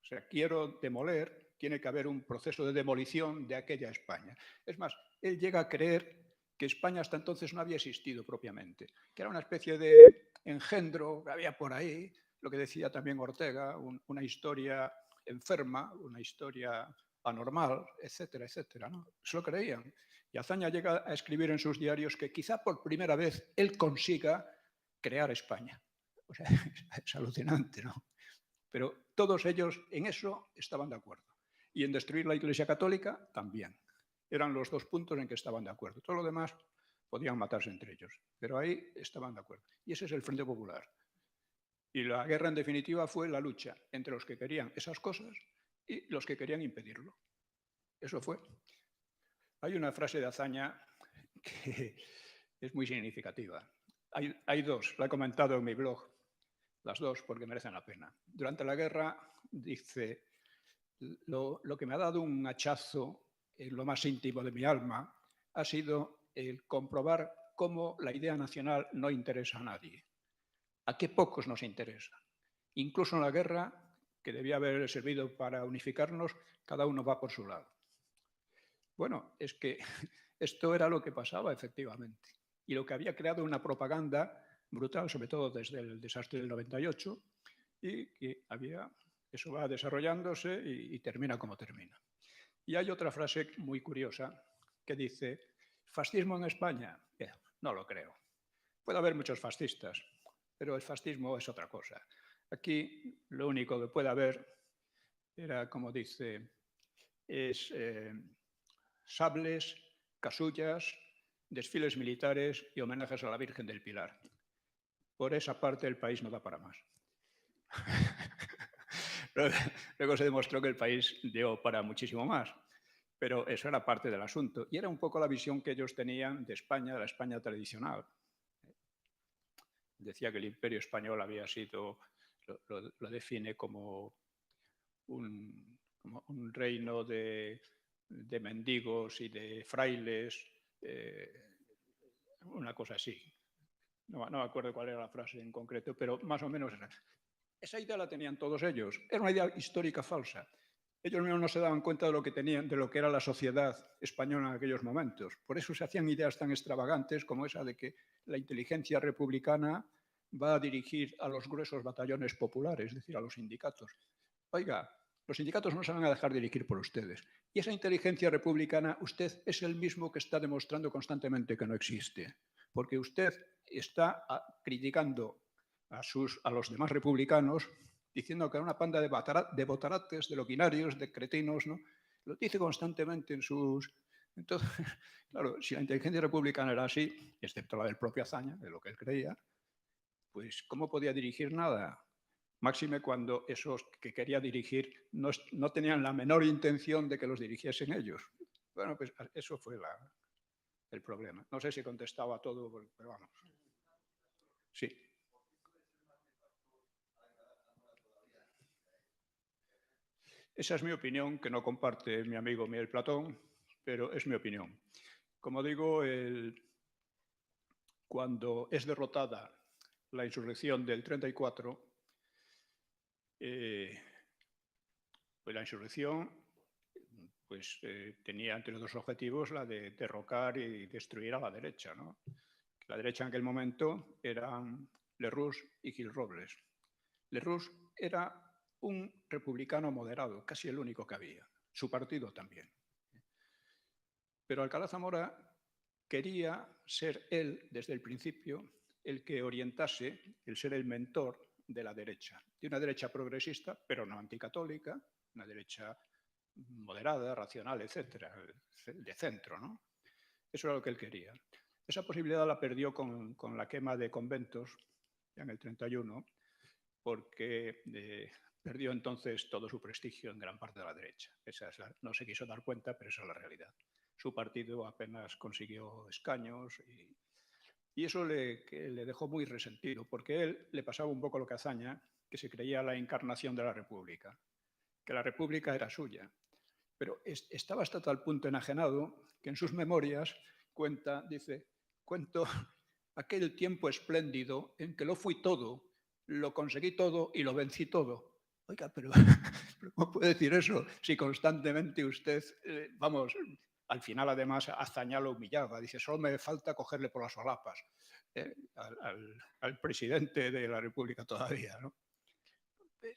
O sea, quiero demoler, tiene que haber un proceso de demolición de aquella España. Es más, él llega a creer que España hasta entonces no había existido propiamente, que era una especie de engendro que había por ahí, lo que decía también Ortega, una historia enferma, una historia anormal, etcétera, etcétera, ¿no? Eso lo creían. Y Azaña llega a escribir en sus diarios que quizá por primera vez él consiga crear España. O sea, es alucinante, ¿no? Pero todos ellos en eso estaban de acuerdo. Y en destruir la Iglesia Católica también. Eran los dos puntos en que estaban de acuerdo. Todo lo demás podían matarse entre ellos, pero ahí estaban de acuerdo. Y ese es el Frente Popular. Y la guerra, en definitiva, fue la lucha entre los que querían esas cosas y los que querían impedirlo. Eso fue. Hay una frase de Azaña que es muy significativa. Hay dos, la he comentado en mi blog, las dos porque merecen la pena. Durante la guerra dice, lo que me ha dado un hachazo en lo más íntimo de mi alma ha sido el comprobar cómo la idea nacional no interesa a nadie. A qué pocos nos interesa. Incluso en la guerra, que debía haber servido para unificarnos, cada uno va por su lado. Bueno, es que esto era lo que pasaba efectivamente. Y lo que había creado una propaganda brutal, sobre todo desde el desastre del 98, y que eso va desarrollándose y termina como termina. Y hay otra frase muy curiosa que dice, ¿fascismo en España? No lo creo. Puede haber muchos fascistas, pero el fascismo es otra cosa. Aquí lo único que puede haber era, como dice, es sables, casullas, desfiles militares y homenajes a la Virgen del Pilar. Por esa parte el país no da para más. Luego se demostró que el país dio para muchísimo más, pero eso era parte del asunto. Y era un poco la visión que ellos tenían de España, de la España tradicional. Decía que el Imperio Español había sido, lo define como un reino de mendigos y de frailes, una cosa así. No me acuerdo cuál era la frase en concreto, pero más o menos era. Esa idea la tenían todos ellos. Era una idea histórica falsa. Ellos mismos no se daban cuenta de lo que tenían, de lo que era la sociedad española en aquellos momentos. Por eso se hacían ideas tan extravagantes como esa de que la inteligencia republicana va a dirigir a los gruesos batallones populares, es decir, a los sindicatos. Oiga, los sindicatos no se van a dejar dirigir por ustedes. Y esa inteligencia republicana, usted es el mismo que está demostrando constantemente que no existe. Porque usted está criticando a los demás republicanos, diciendo que era una panda de botarates, de loquinarios, de cretinos, ¿no? Lo dice constantemente en sus... Entonces, claro, si la inteligencia republicana era así, excepto la del propio Azaña, de lo que él creía, pues ¿cómo podía dirigir nada? Máxime cuando esos que quería dirigir no tenían la menor intención de que los dirigiesen ellos. Bueno, pues eso fue el problema. No sé si contestaba a todo, pero vamos. Sí. Esa es mi opinión, que no comparte mi amigo Miguel Platón, pero es mi opinión. Como digo, cuando es derrotada la insurrección del 34, pues la insurrección tenía entre dos objetivos la de derrocar y destruir a la derecha, ¿no? La derecha en aquel momento eran Lerroux y Gil Robles. Lerroux era un republicano moderado, casi el único que había. Su partido también. Pero Alcalá Zamora quería ser él, desde el principio, el que orientase, el ser el mentor de la derecha. De una derecha progresista, pero no anticatólica, una derecha moderada, racional, etcétera, de centro, ¿no? Eso era lo que él quería. Esa posibilidad la perdió con la quema de conventos, ya en el 31, porque perdió entonces todo su prestigio en gran parte de la derecha. No se quiso dar cuenta, pero esa es la realidad. Su partido apenas consiguió escaños y eso le dejó muy resentido, porque él le pasaba un poco lo que a Azaña, que se creía la encarnación de la República, que la República era suya. Pero estaba hasta tal punto enajenado que en sus memorias dice, cuento aquel tiempo espléndido en que lo fui todo, lo conseguí todo y lo vencí todo. Oiga, pero ¿cómo puede decir eso si constantemente usted, al final además Azaña lo humillaba, dice, solo me falta cogerle por las solapas al presidente de la República todavía, ¿no?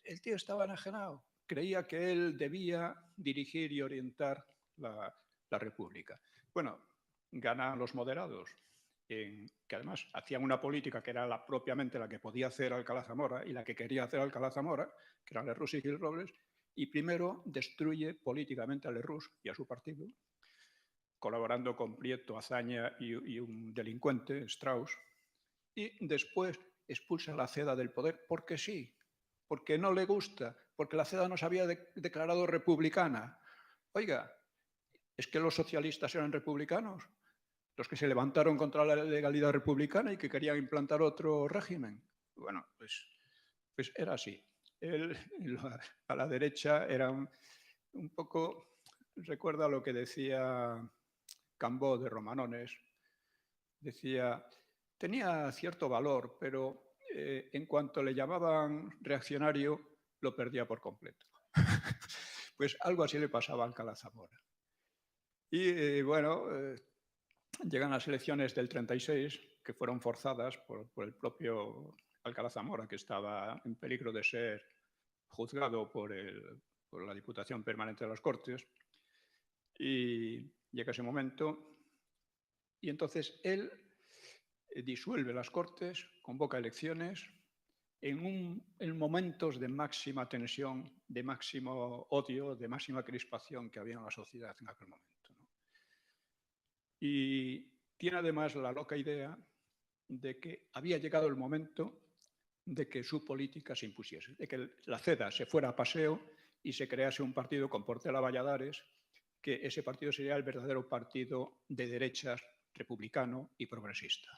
El tío estaba enajenado, creía que él debía dirigir y orientar la República. Bueno, ganan los moderados, que además hacían una política que era propiamente la que podía hacer Alcalá Zamora y la que quería hacer Alcalá Zamora, que eran Lerroux y Gil Robles, y primero destruye políticamente a Lerroux y a su partido, colaborando con Prieto, Azaña y un delincuente, Strauss, y después expulsa a la CEDA del poder porque sí, porque no le gusta, porque la CEDA no se había declarado republicana. Oiga, ¿es que los socialistas eran republicanos? Los que se levantaron contra la legalidad republicana y que querían implantar otro régimen. Bueno, pues era así. Él, a la derecha, era un poco, recuerda lo que decía Cambó de Romanones, decía, tenía cierto valor, pero en cuanto le llamaban reaccionario, lo perdía por completo. Pues algo así le pasaba a Alcalá Zamora. Y bueno, llegan las elecciones del 36, que fueron forzadas por el propio Alcalá Zamora, que estaba en peligro de ser juzgado por la Diputación Permanente de las Cortes. Y llega ese momento y entonces él disuelve las Cortes, convoca elecciones en momentos de máxima tensión, de máximo odio, de máxima crispación que había en la sociedad en aquel momento, ¿no? Y tiene además la loca idea de que había llegado el momento de que su política se impusiese, de que la CEDA se fuera a paseo y se crease un partido con Portela Valladares, que ese partido sería el verdadero partido de derechas, republicano y progresista,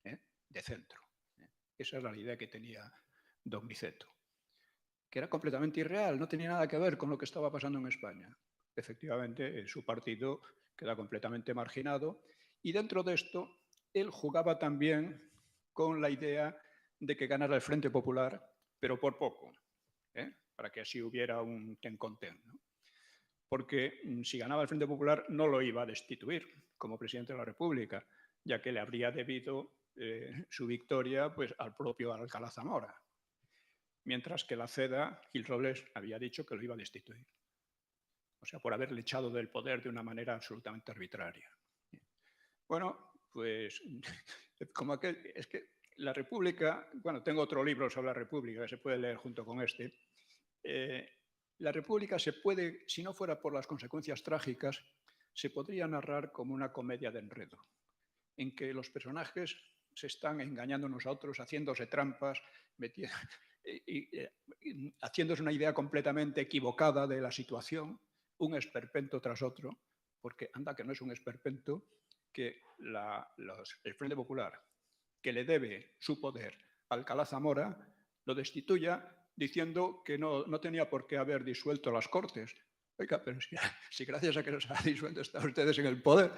de centro. Esa es la idea que tenía don Niceto, que era completamente irreal, no tenía nada que ver con lo que estaba pasando en España. Efectivamente, su partido queda completamente marginado y dentro de esto él jugaba también con la idea de que ganara el Frente Popular, pero por poco, para que así hubiera un ten con ten, ¿no? Porque si ganaba el Frente Popular no lo iba a destituir como presidente de la República, ya que le habría debido su victoria pues, al propio Alcalá Zamora, mientras que la CEDA, Gil Robles, había dicho que lo iba a destituir. O sea, por haberle echado del poder de una manera absolutamente arbitraria. Bueno, pues como aquel, es que la República, bueno, tengo otro libro sobre la República que se puede leer junto con este. La República se puede, si no fuera por las consecuencias trágicas, se podría narrar como una comedia de enredo, en que los personajes se están engañando unos a otros, haciéndose trampas, haciéndose una idea completamente equivocada de la situación, un esperpento tras otro, porque anda que no es un esperpento que el Frente Popular, que le debe su poder a Alcalá Zamora, lo destituya diciendo que no tenía por qué haber disuelto las Cortes. Oiga, pero si gracias a que los ha disuelto están ustedes en el poder.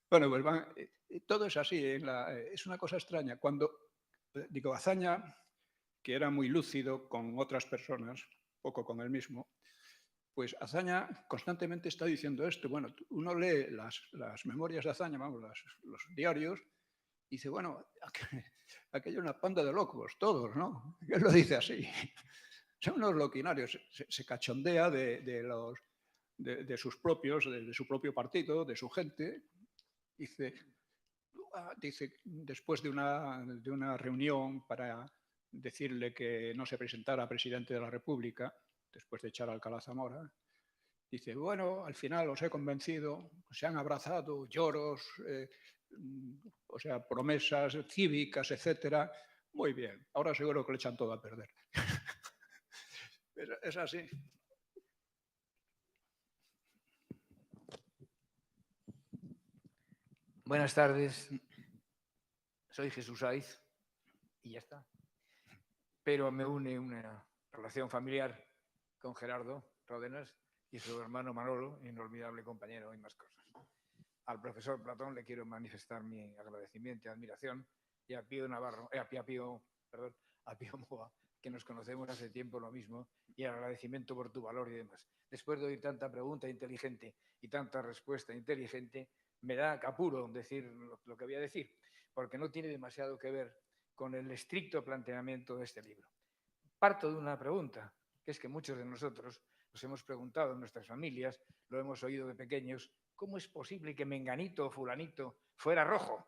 Bueno, pues todo es así, es una cosa extraña. Cuando, digo, Azaña, que era muy lúcido con otras personas, poco con él mismo, pues Azaña constantemente está diciendo esto. Bueno, uno lee las memorias de Azaña, vamos, los diarios, y dice, bueno, aquello es una panda de locos, todos, ¿no? Él lo dice así. Son unos loquinarios, se cachondea de sus propios, de su propio partido, de su gente. Dice después de una reunión para decirle que no se presentara presidente de la República, después de echar a Alcalá Zamora, dice, bueno, al final os he convencido, se han abrazado, lloros, o sea, promesas cívicas, etcétera. Muy bien, ahora seguro que le echan todo a perder. Es así. Buenas tardes. Soy Jesús Aiz y ya está. pero me une una relación familiar con Gerardo Ródenas y su hermano Manolo, inolvidable compañero y más cosas. Al profesor Platón le quiero manifestar mi agradecimiento y admiración, y a Pío Navarro, a Pío Moa, que nos conocemos hace tiempo lo mismo, y agradecimiento por tu valor y demás. Después de oír tanta pregunta inteligente y tanta respuesta inteligente, me da apuro decir lo que voy a decir, porque no tiene demasiado que ver con el estricto planteamiento de este libro. Parto de una pregunta, que es que muchos de nosotros nos hemos preguntado en nuestras familias, lo hemos oído de pequeños, ¿cómo es posible que Menganito o Fulanito fuera rojo?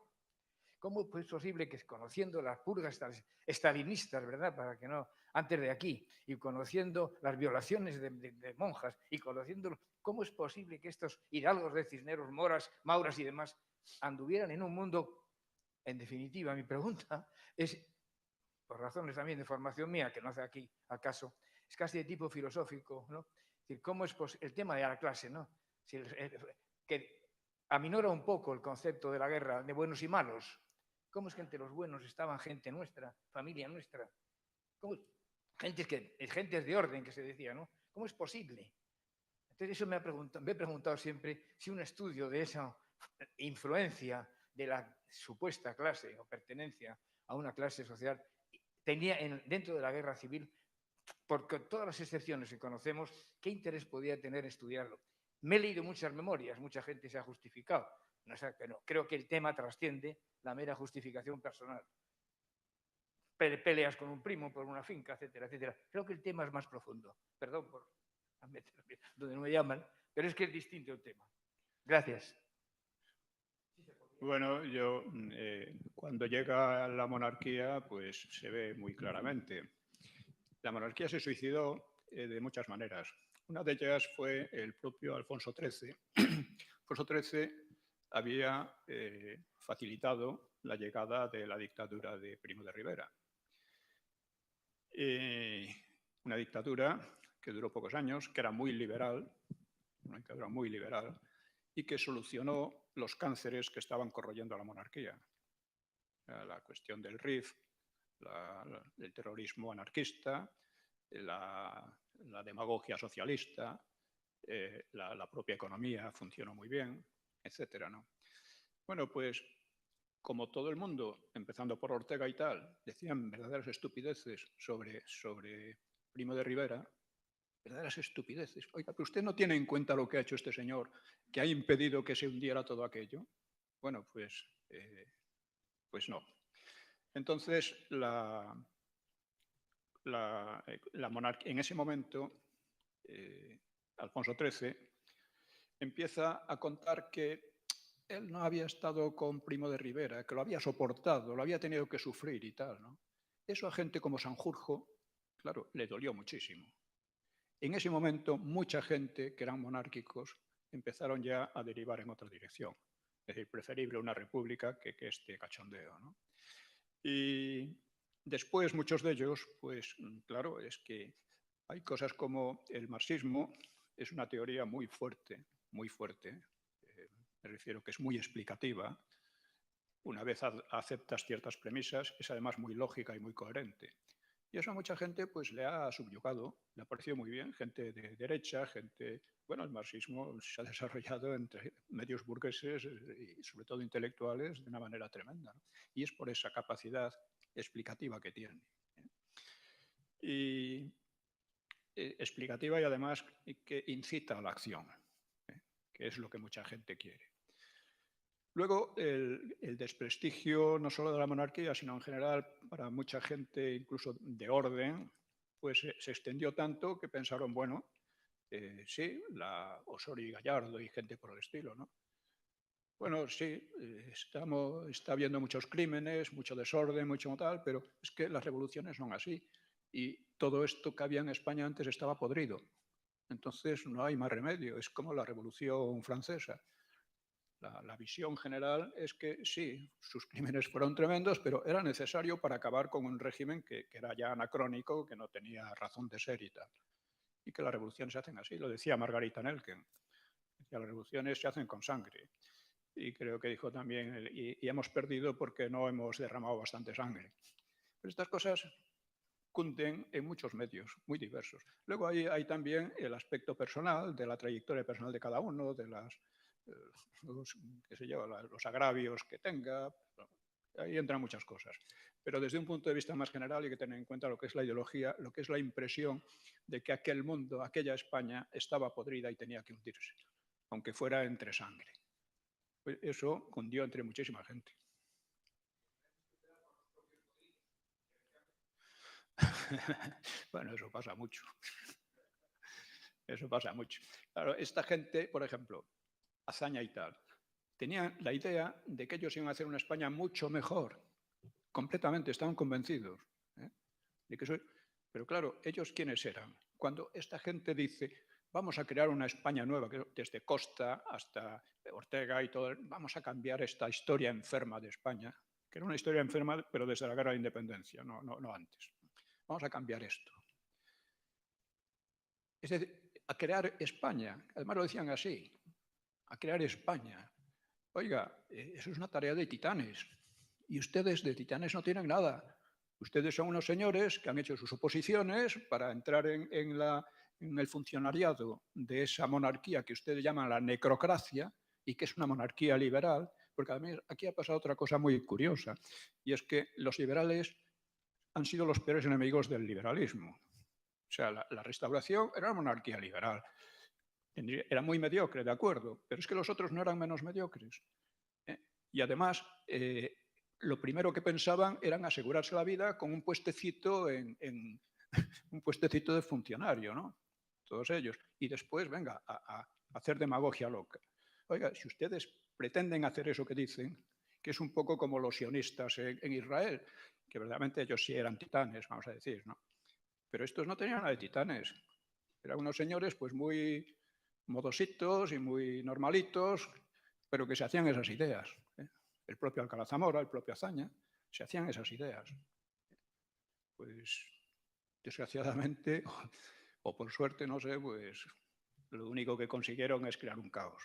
¿Cómo es posible que, conociendo las purgas estalinistas, ¿verdad? Para que no, antes de aquí, y conociendo las violaciones de monjas, y conociendo, ¿cómo es posible que estos hidalgos de Cisneros, Moras, Mauras y demás anduvieran en un mundo? En definitiva, mi pregunta es, por razones también de formación mía, que no hace aquí al caso, es casi de tipo filosófico, ¿no? Es decir, ¿cómo es el tema de la clase, ¿no? Que aminora un poco el concepto de la guerra de buenos y malos. ¿Cómo es que entre los buenos estaban gente nuestra, familia nuestra? Gentes de orden, que se decía, ¿no? ¿Cómo es posible? Entonces eso me he preguntado siempre si un estudio de esa influencia de la supuesta clase o pertenencia a una clase social tenía dentro de la guerra civil, porque todas las excepciones que conocemos, ¿qué interés podía tener estudiarlo? Me he leído muchas memorias, mucha gente se ha justificado, pero creo que el tema trasciende la mera justificación personal. Peleas con un primo por una finca, etcétera, etcétera. Creo que el tema es más profundo. Perdón por meterme donde no me llaman, pero es que es distinto el tema. Gracias. Bueno, yo cuando llega la monarquía, pues se ve muy claramente. La monarquía se suicidó de muchas maneras. Una de ellas fue el propio Alfonso XIII. Alfonso XIII había facilitado la llegada de la dictadura de Primo de Rivera. Una dictadura que duró pocos años, que era muy liberal, una dictadura muy liberal, y que solucionó los cánceres que estaban corroyendo a la monarquía. La cuestión del RIF, el terrorismo anarquista, la demagogia socialista, la propia economía funcionó muy bien, etcétera, ¿no? Bueno, pues como todo el mundo, empezando por Ortega y tal, decían verdaderas estupideces sobre Primo de Rivera, verdaderas estupideces. Oiga, pero usted no tiene en cuenta lo que ha hecho este señor, que ha impedido que se hundiera todo aquello. Bueno, pues no. Entonces, la monarquía, en ese momento, Alfonso XIII empieza a contar que él no había estado con Primo de Rivera, que lo había soportado, lo había tenido que sufrir y tal, ¿no? Eso a gente como Sanjurjo, claro, le dolió muchísimo. En ese momento, mucha gente que eran monárquicos empezaron ya a derivar en otra dirección. Es decir, preferible una república que este cachondeo, ¿no? Y después, muchos de ellos, pues claro, es que hay cosas como el marxismo, es una teoría muy fuerte, muy fuerte. Me refiero que es muy explicativa. Una vez aceptas ciertas premisas, es además muy lógica y muy coherente. Y eso a mucha gente pues le ha subyugado, le ha parecido muy bien, gente de derecha, gente... Bueno, el marxismo se ha desarrollado entre medios burgueses y sobre todo intelectuales de una manera tremenda, ¿no? Y es por esa capacidad explicativa que tiene. Y explicativa y además que incita a la acción, que es lo que mucha gente quiere. Luego, el desprestigio no solo de la monarquía, sino en general para mucha gente, incluso de orden, pues se extendió tanto que pensaron, bueno, sí, Osorio y Gallardo y gente por el estilo, ¿no? Bueno, sí, está habiendo muchos crímenes, mucho desorden, mucho tal, pero es que las revoluciones son así. Y todo esto que había en España antes estaba podrido. Entonces no hay más remedio, es como la Revolución Francesa. La visión general es que sí, sus crímenes fueron tremendos, pero era necesario para acabar con un régimen que era ya anacrónico, que no tenía razón de ser y tal. Y que las revoluciones se hacen así, lo decía Margarita Nelken. Decía, las revoluciones se hacen con sangre. Y creo que dijo también, y hemos perdido porque no hemos derramado bastante sangre. Pero estas cosas cunden en muchos medios, muy diversos. Luego hay también el aspecto personal, de la trayectoria personal de cada uno, de los agravios que tenga. Ahí entran muchas cosas. Pero desde un punto de vista más general hay que tener en cuenta lo que es la ideología, lo que es la impresión de que aquel mundo, aquella España, estaba podrida y tenía que hundirse, aunque fuera entre sangre. Pues eso cundió entre muchísima gente. Bueno, eso pasa mucho. Eso pasa mucho. Claro, esta gente, por ejemplo, Azaña y tal, tenían la idea de que ellos iban a hacer una España mucho mejor. Completamente, estaban convencidos. De que eso... Pero claro, ¿ellos quiénes eran? Cuando esta gente dice, vamos a crear una España nueva, desde Costa hasta Ortega y todo, vamos a cambiar esta historia enferma de España, que era una historia enferma, pero desde la guerra de independencia, no antes. Vamos a cambiar esto. Es decir, a crear España. Además lo decían así, a crear España. Oiga, eso es una tarea de titanes. Y ustedes de titanes no tienen nada. Ustedes son unos señores que han hecho sus oposiciones para entrar en el funcionariado de esa monarquía que ustedes llaman la necrocracia y que es una monarquía liberal, porque además aquí ha pasado otra cosa muy curiosa, y es que los liberales han sido los peores enemigos del liberalismo. O sea, la Restauración era una monarquía liberal. Era muy mediocre, de acuerdo, pero es que los otros no eran menos mediocres. Y además, lo primero que pensaban era asegurarse la vida con un puestecito un puestecito de funcionario, ¿no? Todos ellos. Y después, venga, a hacer demagogia loca. Oiga, si ustedes pretenden hacer eso que dicen, que es un poco como los sionistas en Israel, que verdaderamente ellos sí eran titanes, vamos a decir, ¿no? Pero estos no tenían nada de titanes. Eran unos señores pues muy modositos y muy normalitos, pero que se hacían esas ideas. El propio Alcalá Zamora, el propio Azaña, se hacían esas ideas. Pues, desgraciadamente, o por suerte, no sé, pues lo único que consiguieron es crear un caos.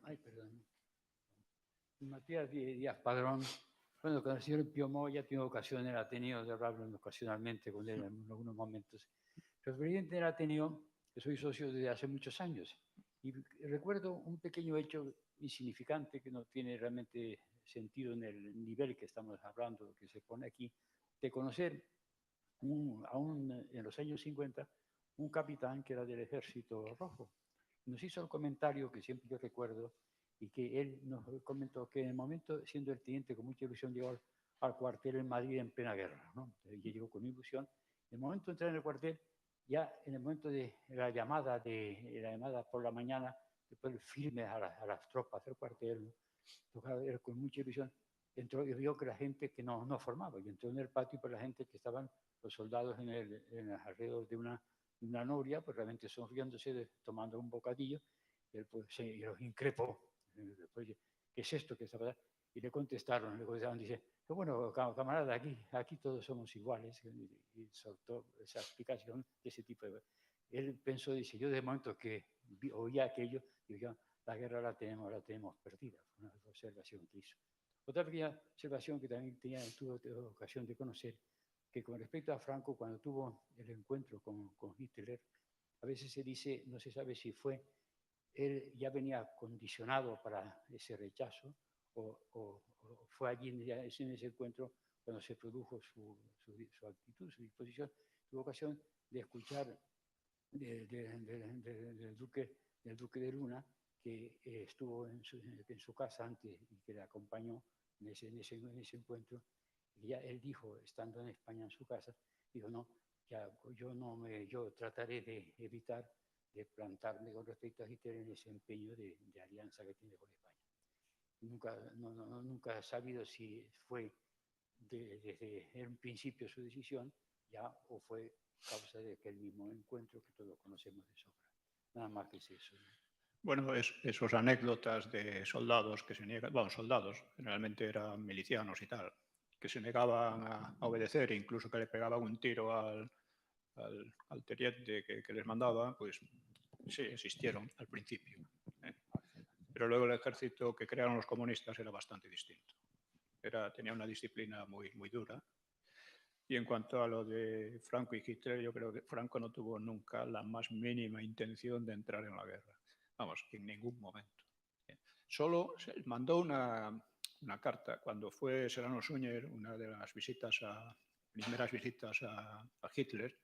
Ay, perdón. Matías Díaz Padrón. Bueno, con el señor Piomo ya tengo ocasión en el Ateneo de hablar ocasionalmente con él en algunos momentos. Pero el presidente del Ateneo, que soy socio desde hace muchos años, y recuerdo un pequeño hecho insignificante que no tiene realmente sentido en el nivel que estamos hablando, que se pone aquí, de conocer aún en los años 50 un capitán que era del Ejército Rojo. Nos hizo el comentario que siempre yo recuerdo, y que él nos comentó que en el momento, siendo el teniente con mucha ilusión, llegó al cuartel en Madrid en plena guerra, ¿no? Entonces, llegó con ilusión. En el momento de entrar en el cuartel, ya en el momento de la llamada por la mañana, después firme a las tropas del cuartel, ¿no? Él con mucha ilusión entró y vio que la gente que no formaba, y entró en el patio por la gente que estaban, los soldados alrededor de una noria, pues realmente sonriéndose, tomando un bocadillo, y él pues, y los increpó. Después, ¿qué es esto que está pasando? Y le contestaron, dice, bueno, camarada, aquí todos somos iguales, y soltó esa explicación de ese tipo de... Él pensó, dice, yo de momento que oía aquello, digo, la guerra la tenemos perdida. Fue una observación que hizo. Otra pequeña observación que también tuve ocasión de conocer, que con respecto a Franco, cuando tuvo el encuentro con Hitler, a veces se dice, no se sabe si él ya venía condicionado para ese rechazo o fue allí en ese encuentro cuando se produjo su actitud, su disposición. Tuvo ocasión de escuchar del duque de Luna, que estuvo en su casa antes y que le acompañó en ese encuentro. Y ya él dijo, estando en España en su casa, dijo, no, ya yo trataré de evitar de plantarme con respecto a Hitler en ese empeño de alianza que tiene con España. Nunca he sabido si fue desde un principio su decisión ya o fue causa de aquel mismo encuentro que todos conocemos de sobra. Nada más que es eso. Bueno, esos anécdotas de soldados que se niegan, bueno, soldados, generalmente eran milicianos y tal, que se negaban a obedecer, incluso que le pegaban un tiro al teniente que les mandaba, pues sí, existieron al principio. Pero luego el ejército que crearon los comunistas era bastante distinto. Tenía una disciplina muy, muy dura. Y en cuanto a lo de Franco y Hitler, yo creo que Franco no tuvo nunca la más mínima intención de entrar en la guerra. Vamos, en ningún momento. Solo mandó una carta cuando fue Serrano Suñer, una de las primeras visitas a Hitler,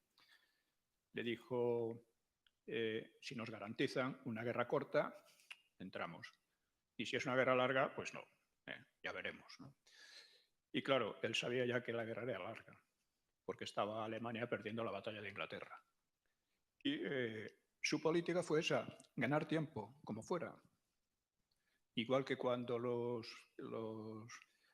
le dijo, si nos garantizan una guerra corta, entramos. Y si es una guerra larga, pues no, ya veremos, ¿no? Y claro, él sabía ya que la guerra era larga, porque estaba Alemania perdiendo la batalla de Inglaterra. Y su política fue esa, ganar tiempo, como fuera. Igual que cuando los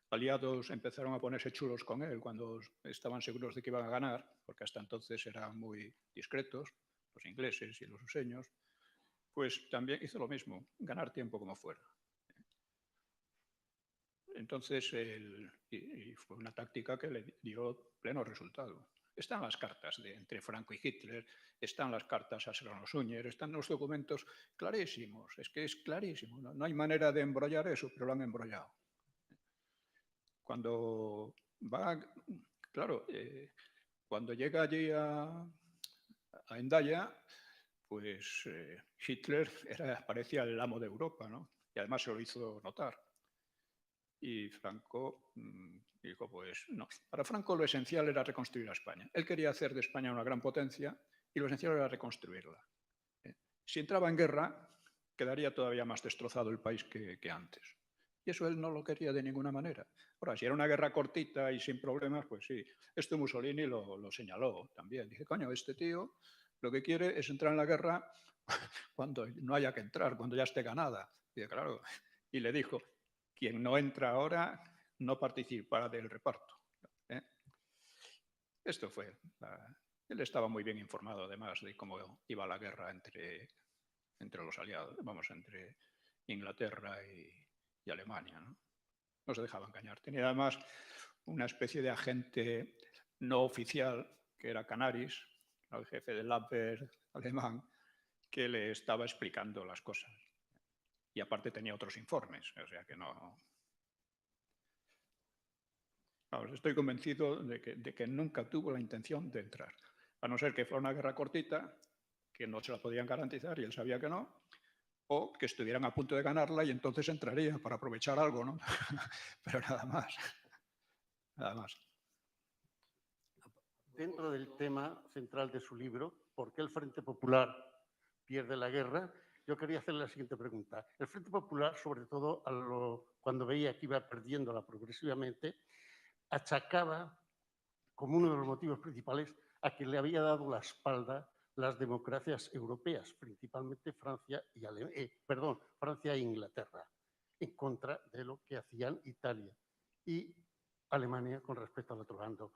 aliados empezaron a ponerse chulos con él, cuando estaban seguros de que iban a ganar, porque hasta entonces eran muy discretos, los ingleses y los ruseños, pues también hizo lo mismo, ganar tiempo como fuera. Entonces, y fue una táctica que le dio pleno resultado. Están las cartas entre Franco y Hitler, están las cartas a Serrano Suñer, están los documentos clarísimos, es que es clarísimo, no hay manera de embrollar eso, pero lo han embrollado. Cuando cuando llega allí a Hendaya, pues Hitler parecía el amo de Europa, ¿no? Y además se lo hizo notar. Y Franco dijo, pues no. Para Franco lo esencial era reconstruir a España. Él quería hacer de España una gran potencia y lo esencial era reconstruirla. Si entraba en guerra, quedaría todavía más destrozado el país que antes. Y eso él no lo quería de ninguna manera. Ahora, si era una guerra cortita y sin problemas, pues sí. Esto Mussolini lo señaló también. Dije, coño, este tío lo que quiere es entrar en la guerra cuando no haya que entrar, cuando ya esté ganada. Y claro, y le dijo, quien no entra ahora no participará del reparto. Esto fue. Él estaba muy bien informado, además, de cómo iba la guerra entre los aliados, entre Inglaterra y Alemania, ¿no? No se dejaba engañar. Tenía además una especie de agente no oficial, que era Canaris, el jefe del Abwehr alemán, que le estaba explicando las cosas. Y aparte tenía otros informes, o sea que no... Vamos, estoy convencido de que nunca tuvo la intención de entrar, a no ser que fuera una guerra cortita, que no se la podían garantizar y él sabía que no, o que estuvieran a punto de ganarla y entonces entraría para aprovechar algo, ¿no? Pero nada más. Nada más. Dentro del tema central de su libro, ¿por qué el Frente Popular pierde la guerra? Yo quería hacerle la siguiente pregunta. El Frente Popular, sobre todo cuando veía que iba perdiéndola progresivamente, achacaba como uno de los motivos principales a que le había dado la espalda las democracias europeas, principalmente Francia e Inglaterra, en contra de lo que hacían Italia y Alemania con respecto al otro bando.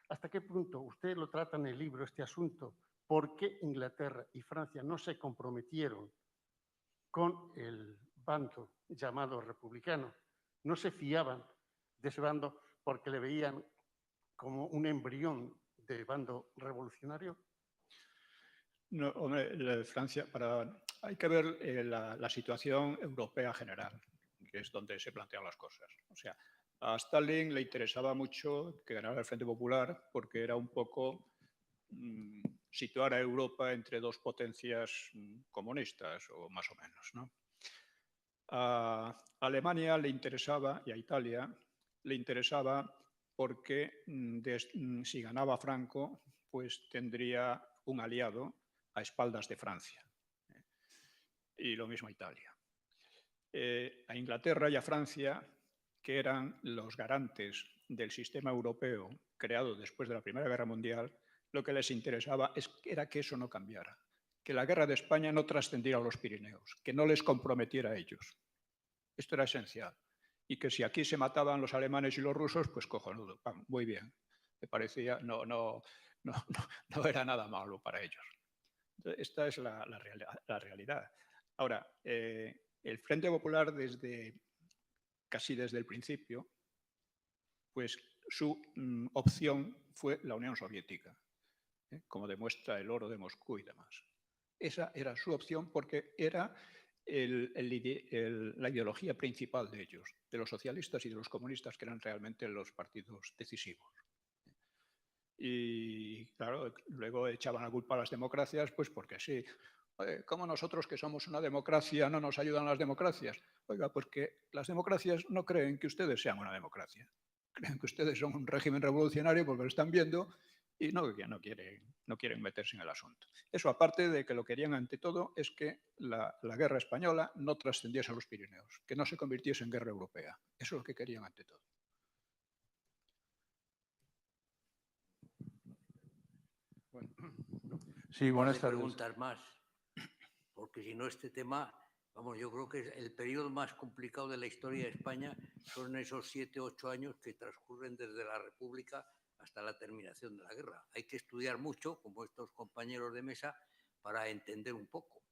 ¿Hasta qué punto usted lo trata en el libro, este asunto? ¿Por qué Inglaterra y Francia no se comprometieron con el bando llamado republicano? ¿No se fiaban de ese bando porque le veían como un embrión de bando revolucionario? No, hombre, Francia, hay que ver la situación europea general, que es donde se plantean las cosas. O sea, a Stalin le interesaba mucho que ganara el Frente Popular porque era un poco situar a Europa entre dos potencias comunistas, o más o menos, ¿no? A Alemania le interesaba, y a Italia le interesaba porque si ganaba Franco, pues tendría un aliado a espaldas de Francia. Y lo mismo a Italia. A Inglaterra y a Francia, que eran los garantes del sistema europeo creado después de la Primera Guerra Mundial, lo que les interesaba era que eso no cambiara, que la guerra de España no trascendiera a los Pirineos, que no les comprometiera a ellos. Esto era esencial. Y que si aquí se mataban los alemanes y los rusos, pues cojonudo, muy bien. Me parecía, no era nada malo para ellos. Esta es la realidad. Ahora, el Frente Popular casi desde el principio, pues su opción fue la Unión Soviética, como demuestra el oro de Moscú y demás. Esa era su opción porque era la ideología principal de ellos, de los socialistas y de los comunistas, que eran realmente los partidos decisivos. Y claro, luego echaban la culpa a las democracias, pues porque sí. ¿Cómo nosotros, que somos una democracia, no nos ayudan las democracias? Oiga, pues que las democracias no creen que ustedes sean una democracia. Creen que ustedes son un régimen revolucionario porque lo están viendo y no quieren meterse en el asunto. Eso, aparte de que lo querían ante todo, es que la guerra española no trascendiese a los Pirineos, que no se convirtiese en guerra europea. Eso es lo que querían ante todo. Bueno. Sí, buenas tardes. Preguntas más, porque si no este tema, vamos, yo creo que el periodo más complicado de la historia de España son esos 7 u 8 años que transcurren desde la República hasta la terminación de la guerra. Hay que estudiar mucho, como estos compañeros de mesa, para entender un poco.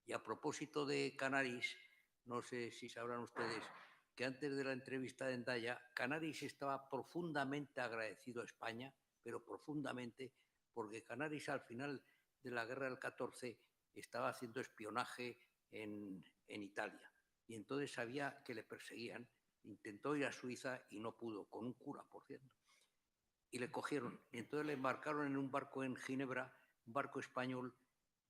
Y a propósito de Canaris, no sé si sabrán ustedes que antes de la entrevista de Endaya, Canaris estaba profundamente agradecido a España, pero profundamente, porque Canaris al final de la guerra del 14 estaba haciendo espionaje en Italia. Y entonces sabía que le perseguían. Intentó ir a Suiza y no pudo, con un cura, por cierto. Y le cogieron. Y entonces le embarcaron en un barco en Ginebra, un barco español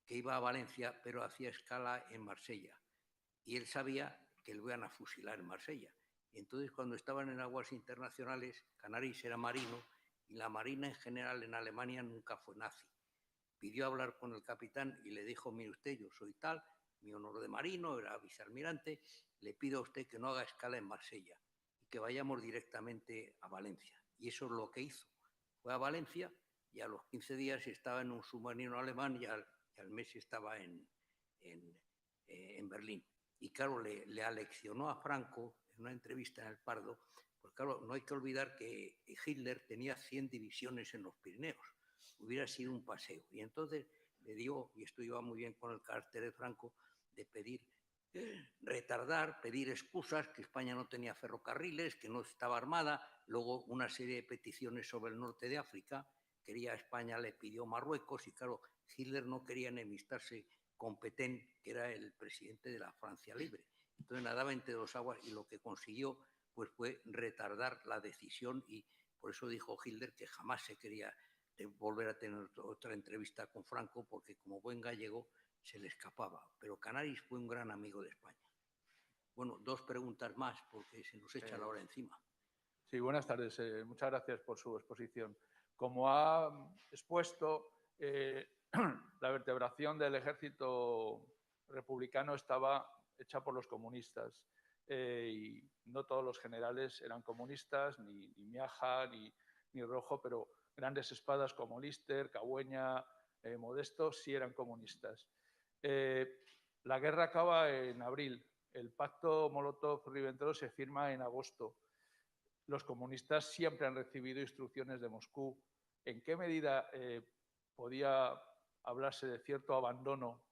que iba a Valencia, pero hacía escala en Marsella. Y él sabía que lo iban a fusilar en Marsella. Y entonces, cuando estaban en aguas internacionales, Canaris era marino, y la marina en general en Alemania nunca fue nazi. Pidió hablar con el capitán y le dijo: mire usted, yo soy tal, mi honor de marino, era vicealmirante, le pido a usted que no haga escala en Marsella y que vayamos directamente a Valencia. Y eso es lo que hizo. Fue a Valencia y a los 15 días estaba en un submarino alemán y al mes estaba en Berlín. Y claro, le aleccionó a Franco en una entrevista en El Pardo, porque claro, no hay que olvidar que Hitler tenía 100 divisiones en los Pirineos. Hubiera sido un paseo. Y entonces le dio, y esto iba muy bien con el carácter de Franco, de pedir retardar, pedir excusas, que España no tenía ferrocarriles, que no estaba armada, luego una serie de peticiones sobre el norte de África, quería España, le pidió Marruecos, y claro, Hitler no quería enemistarse con Petén, que era el presidente de la Francia Libre. Entonces nadaba entre dos aguas y lo que consiguió pues fue retardar la decisión, y por eso dijo Hitler que jamás se quería volver a tener otra entrevista con Franco, porque como buen gallego se le escapaba. Pero Canaris fue un gran amigo de España. Bueno, 2 preguntas más, porque se nos echa la hora encima. Sí, buenas tardes. Muchas gracias por su exposición. Como ha expuesto, la vertebración del ejército republicano estaba hecha por los comunistas y no todos los generales eran comunistas, ni Miaja, ni Rojo, pero grandes espadas como Lister, Cahueña, Modesto sí eran comunistas. La guerra acaba en abril. El pacto Molotov-Ribbentrop se firma en agosto. Los comunistas siempre han recibido instrucciones de Moscú. ¿En qué medida podía hablarse de cierto abandono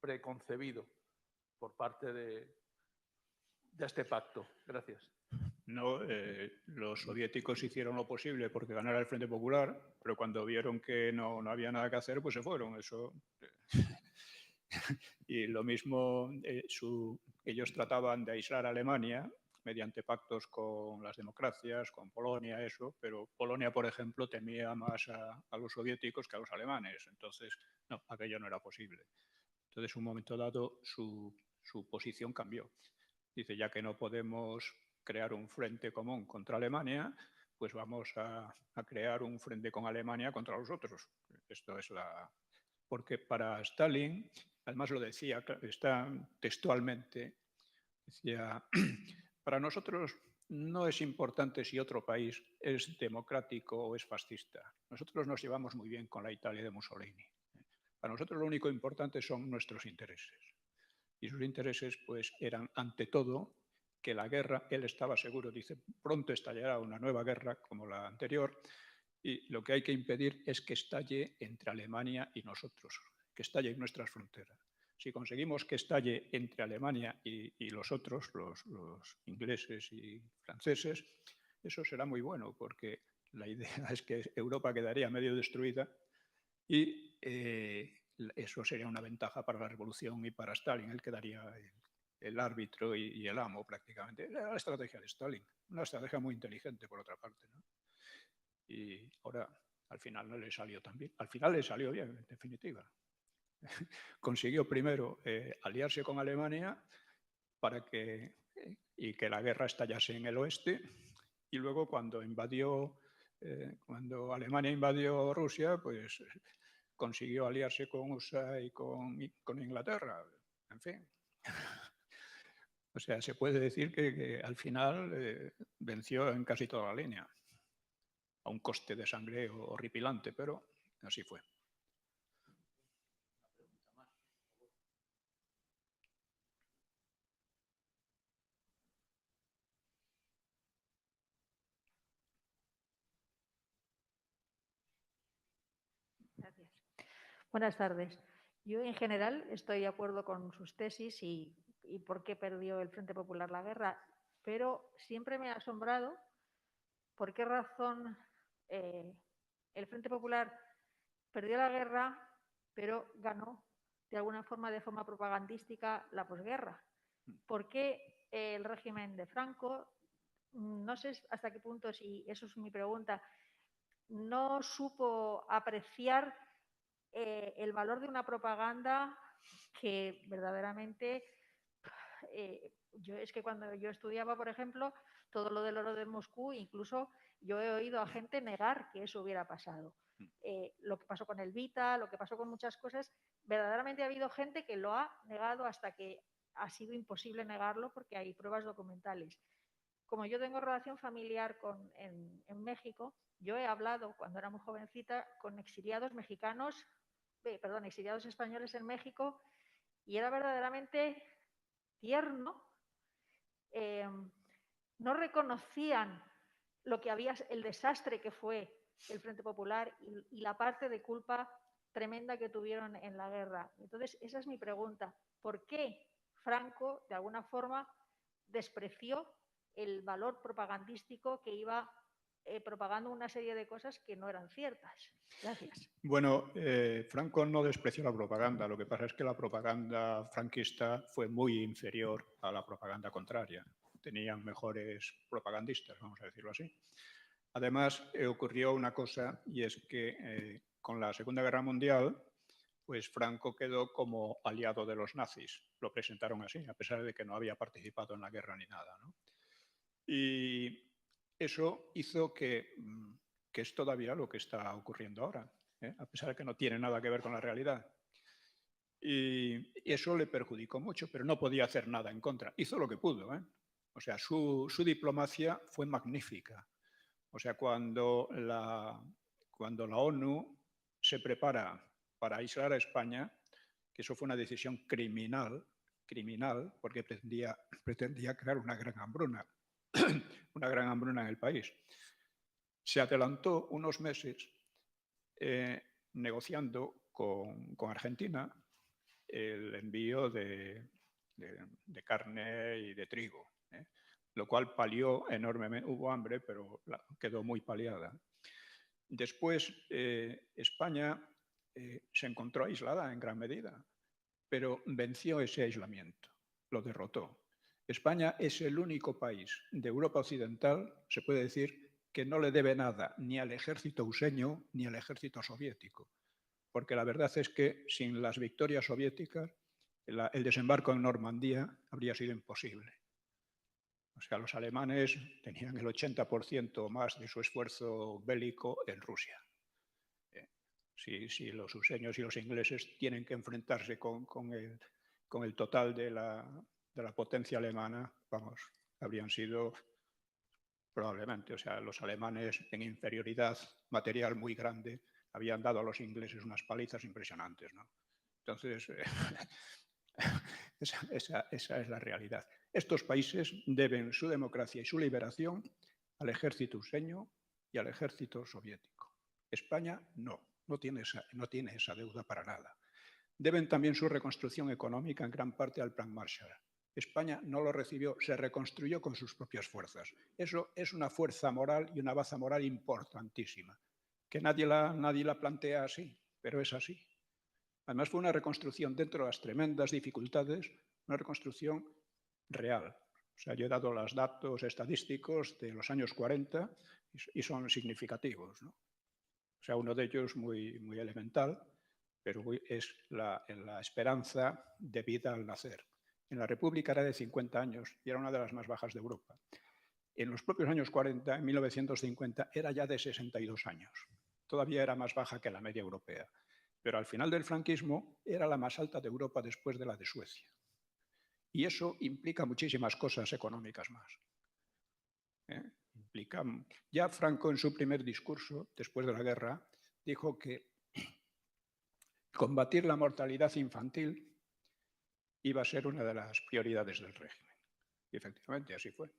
preconcebido por parte de este pacto? Gracias. No, los soviéticos hicieron lo posible porque ganara el Frente Popular, pero cuando vieron que no había nada que hacer, pues se fueron. Eso. Y lo mismo, ellos trataban de aislar a Alemania mediante pactos con las democracias, con Polonia, eso, pero Polonia, por ejemplo, temía más a los soviéticos que a los alemanes. Entonces, no, aquello no era posible. Entonces, en un momento dado, su posición cambió. Dice, ya que no podemos crear un frente común contra Alemania, pues vamos a crear un frente con Alemania contra los otros. Esto es porque para Stalin, además lo decía, está textualmente, decía, para nosotros no es importante si otro país es democrático o es fascista. Nosotros nos llevamos muy bien con la Italia de Mussolini. Para nosotros lo único importante son nuestros intereses. Y sus intereses pues eran, ante todo, que la guerra, él estaba seguro, dice, pronto estallará una nueva guerra como la anterior, y lo que hay que impedir es que estalle entre Alemania y nosotros, que estalle en nuestras fronteras. Si conseguimos que estalle entre Alemania y los otros, los ingleses y franceses, eso será muy bueno, porque la idea es que Europa quedaría medio destruida y eso sería una ventaja para la revolución y para Stalin. Él quedaría el árbitro y el amo prácticamente. Era la estrategia de Stalin, una estrategia muy inteligente por otra parte, ¿no? Y ahora al final no le salió tan bien. Al final le salió bien, en definitiva. Consiguió primero aliarse con Alemania y que la guerra estallase en el oeste, y luego cuando Alemania invadió Rusia, pues consiguió aliarse con USA y con Inglaterra. En fin. O sea, se puede decir que al final venció en casi toda la línea, a un coste de sangre horripilante, pero así fue. Gracias. Buenas tardes. Yo en general estoy de acuerdo con sus tesis y por qué perdió el Frente Popular la guerra, pero siempre me ha asombrado por qué razón el Frente Popular perdió la guerra, pero ganó de forma propagandística la posguerra. ¿Por qué el régimen de Franco, no sé hasta qué punto, si eso es mi pregunta, no supo apreciar el valor de una propaganda que verdaderamente... es que cuando yo estudiaba, por ejemplo, todo lo del oro de Moscú, incluso yo he oído a gente negar que eso hubiera pasado. Lo que pasó con el Vita, lo que pasó con muchas cosas, verdaderamente ha habido gente que lo ha negado hasta que ha sido imposible negarlo porque hay pruebas documentales. Como yo tengo relación familiar en México, yo he hablado cuando era muy jovencita con exiliados españoles en México, y era verdaderamente tierno. No reconocían el desastre que fue el Frente Popular y la parte de culpa tremenda que tuvieron en la guerra. Entonces, esa es mi pregunta. ¿Por qué Franco, de alguna forma, despreció el valor propagandístico que iba propagando una serie de cosas que no eran ciertas? Gracias. Bueno, Franco no despreció la propaganda. Lo que pasa es que la propaganda franquista fue muy inferior a la propaganda contraria. Tenían mejores propagandistas, vamos a decirlo así. Además, ocurrió una cosa, y es que con la Segunda Guerra Mundial, pues Franco quedó como aliado de los nazis. Lo presentaron así, a pesar de que no había participado en la guerra ni nada, ¿no? Y eso hizo que es todavía lo que está ocurriendo ahora, a pesar de que no tiene nada que ver con la realidad. Y eso le perjudicó mucho, pero no podía hacer nada en contra. Hizo lo que pudo, ¿eh? O sea, su diplomacia fue magnífica. O sea, cuando la ONU se prepara para aislar a España, que eso fue una decisión criminal, porque pretendía crear una gran hambruna, en el país. Se adelantó unos meses negociando con Argentina el envío de carne y de trigo, lo cual palió enormemente. Hubo hambre, pero quedó muy paliada. Después, España se encontró aislada en gran medida, pero venció ese aislamiento, lo derrotó. España es el único país de Europa Occidental, se puede decir, que no le debe nada ni al ejército useño ni al ejército soviético. Porque la verdad es que sin las victorias soviéticas, el desembarco en Normandía habría sido imposible. O sea, los alemanes tenían el 80% más de su esfuerzo bélico en Rusia. Si los useños y los ingleses tienen que enfrentarse con el total de la potencia alemana, vamos, habrían sido probablemente, o sea, los alemanes en inferioridad material muy grande habían dado a los ingleses unas palizas impresionantes, ¿no? Entonces, esa es la realidad. Estos países deben su democracia y su liberación al ejército useño y al ejército soviético. España no tiene esa deuda para nada. Deben también su reconstrucción económica en gran parte al Plan Marshall. España no lo recibió, se reconstruyó con sus propias fuerzas. Eso es una fuerza moral y una baza moral importantísima, que nadie la plantea así, pero es así. Además, fue una reconstrucción dentro de las tremendas dificultades, una reconstrucción real. O sea, yo he dado los datos estadísticos de los años 40 y son significativos, ¿no? O sea, uno de ellos muy, muy elemental, pero es la esperanza de vida al nacer. En la República era de 50 años y era una de las más bajas de Europa. En los propios años 40, en 1950, era ya de 62 años. Todavía era más baja que la media europea. Pero al final del franquismo era la más alta de Europa después de la de Suecia. Y eso implica muchísimas cosas económicas más. Ya Franco, en su primer discurso, después de la guerra, dijo que combatir la mortalidad infantil iba a ser una de las prioridades del régimen. Y efectivamente así fue.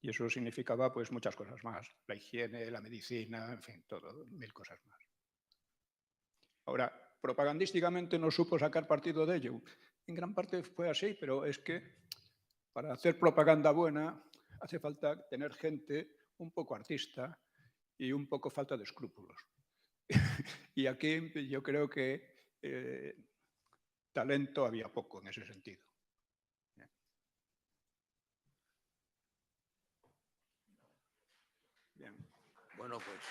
Y eso significaba pues muchas cosas más. La higiene, la medicina, en fin, todo, 1000 cosas más. Ahora, propagandísticamente no supo sacar partido de ello. En gran parte fue así, pero es que para hacer propaganda buena hace falta tener gente un poco artista y un poco falta de escrúpulos. Y aquí yo creo que talento había poco en ese sentido. Bien. Bueno, pues...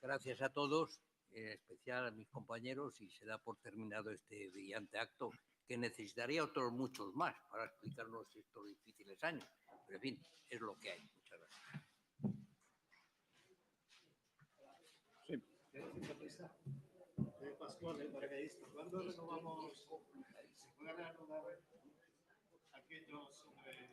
Gracias a todos, en especial a mis compañeros, y se da por terminado este brillante acto, que necesitaría otros muchos más para explicarnos estos difíciles años. Pero en fin, es lo que hay. Muchas gracias. Pascual, paracaidista. ¿Cuándo renovamos? ¿Se puede reanudar aquellos sobre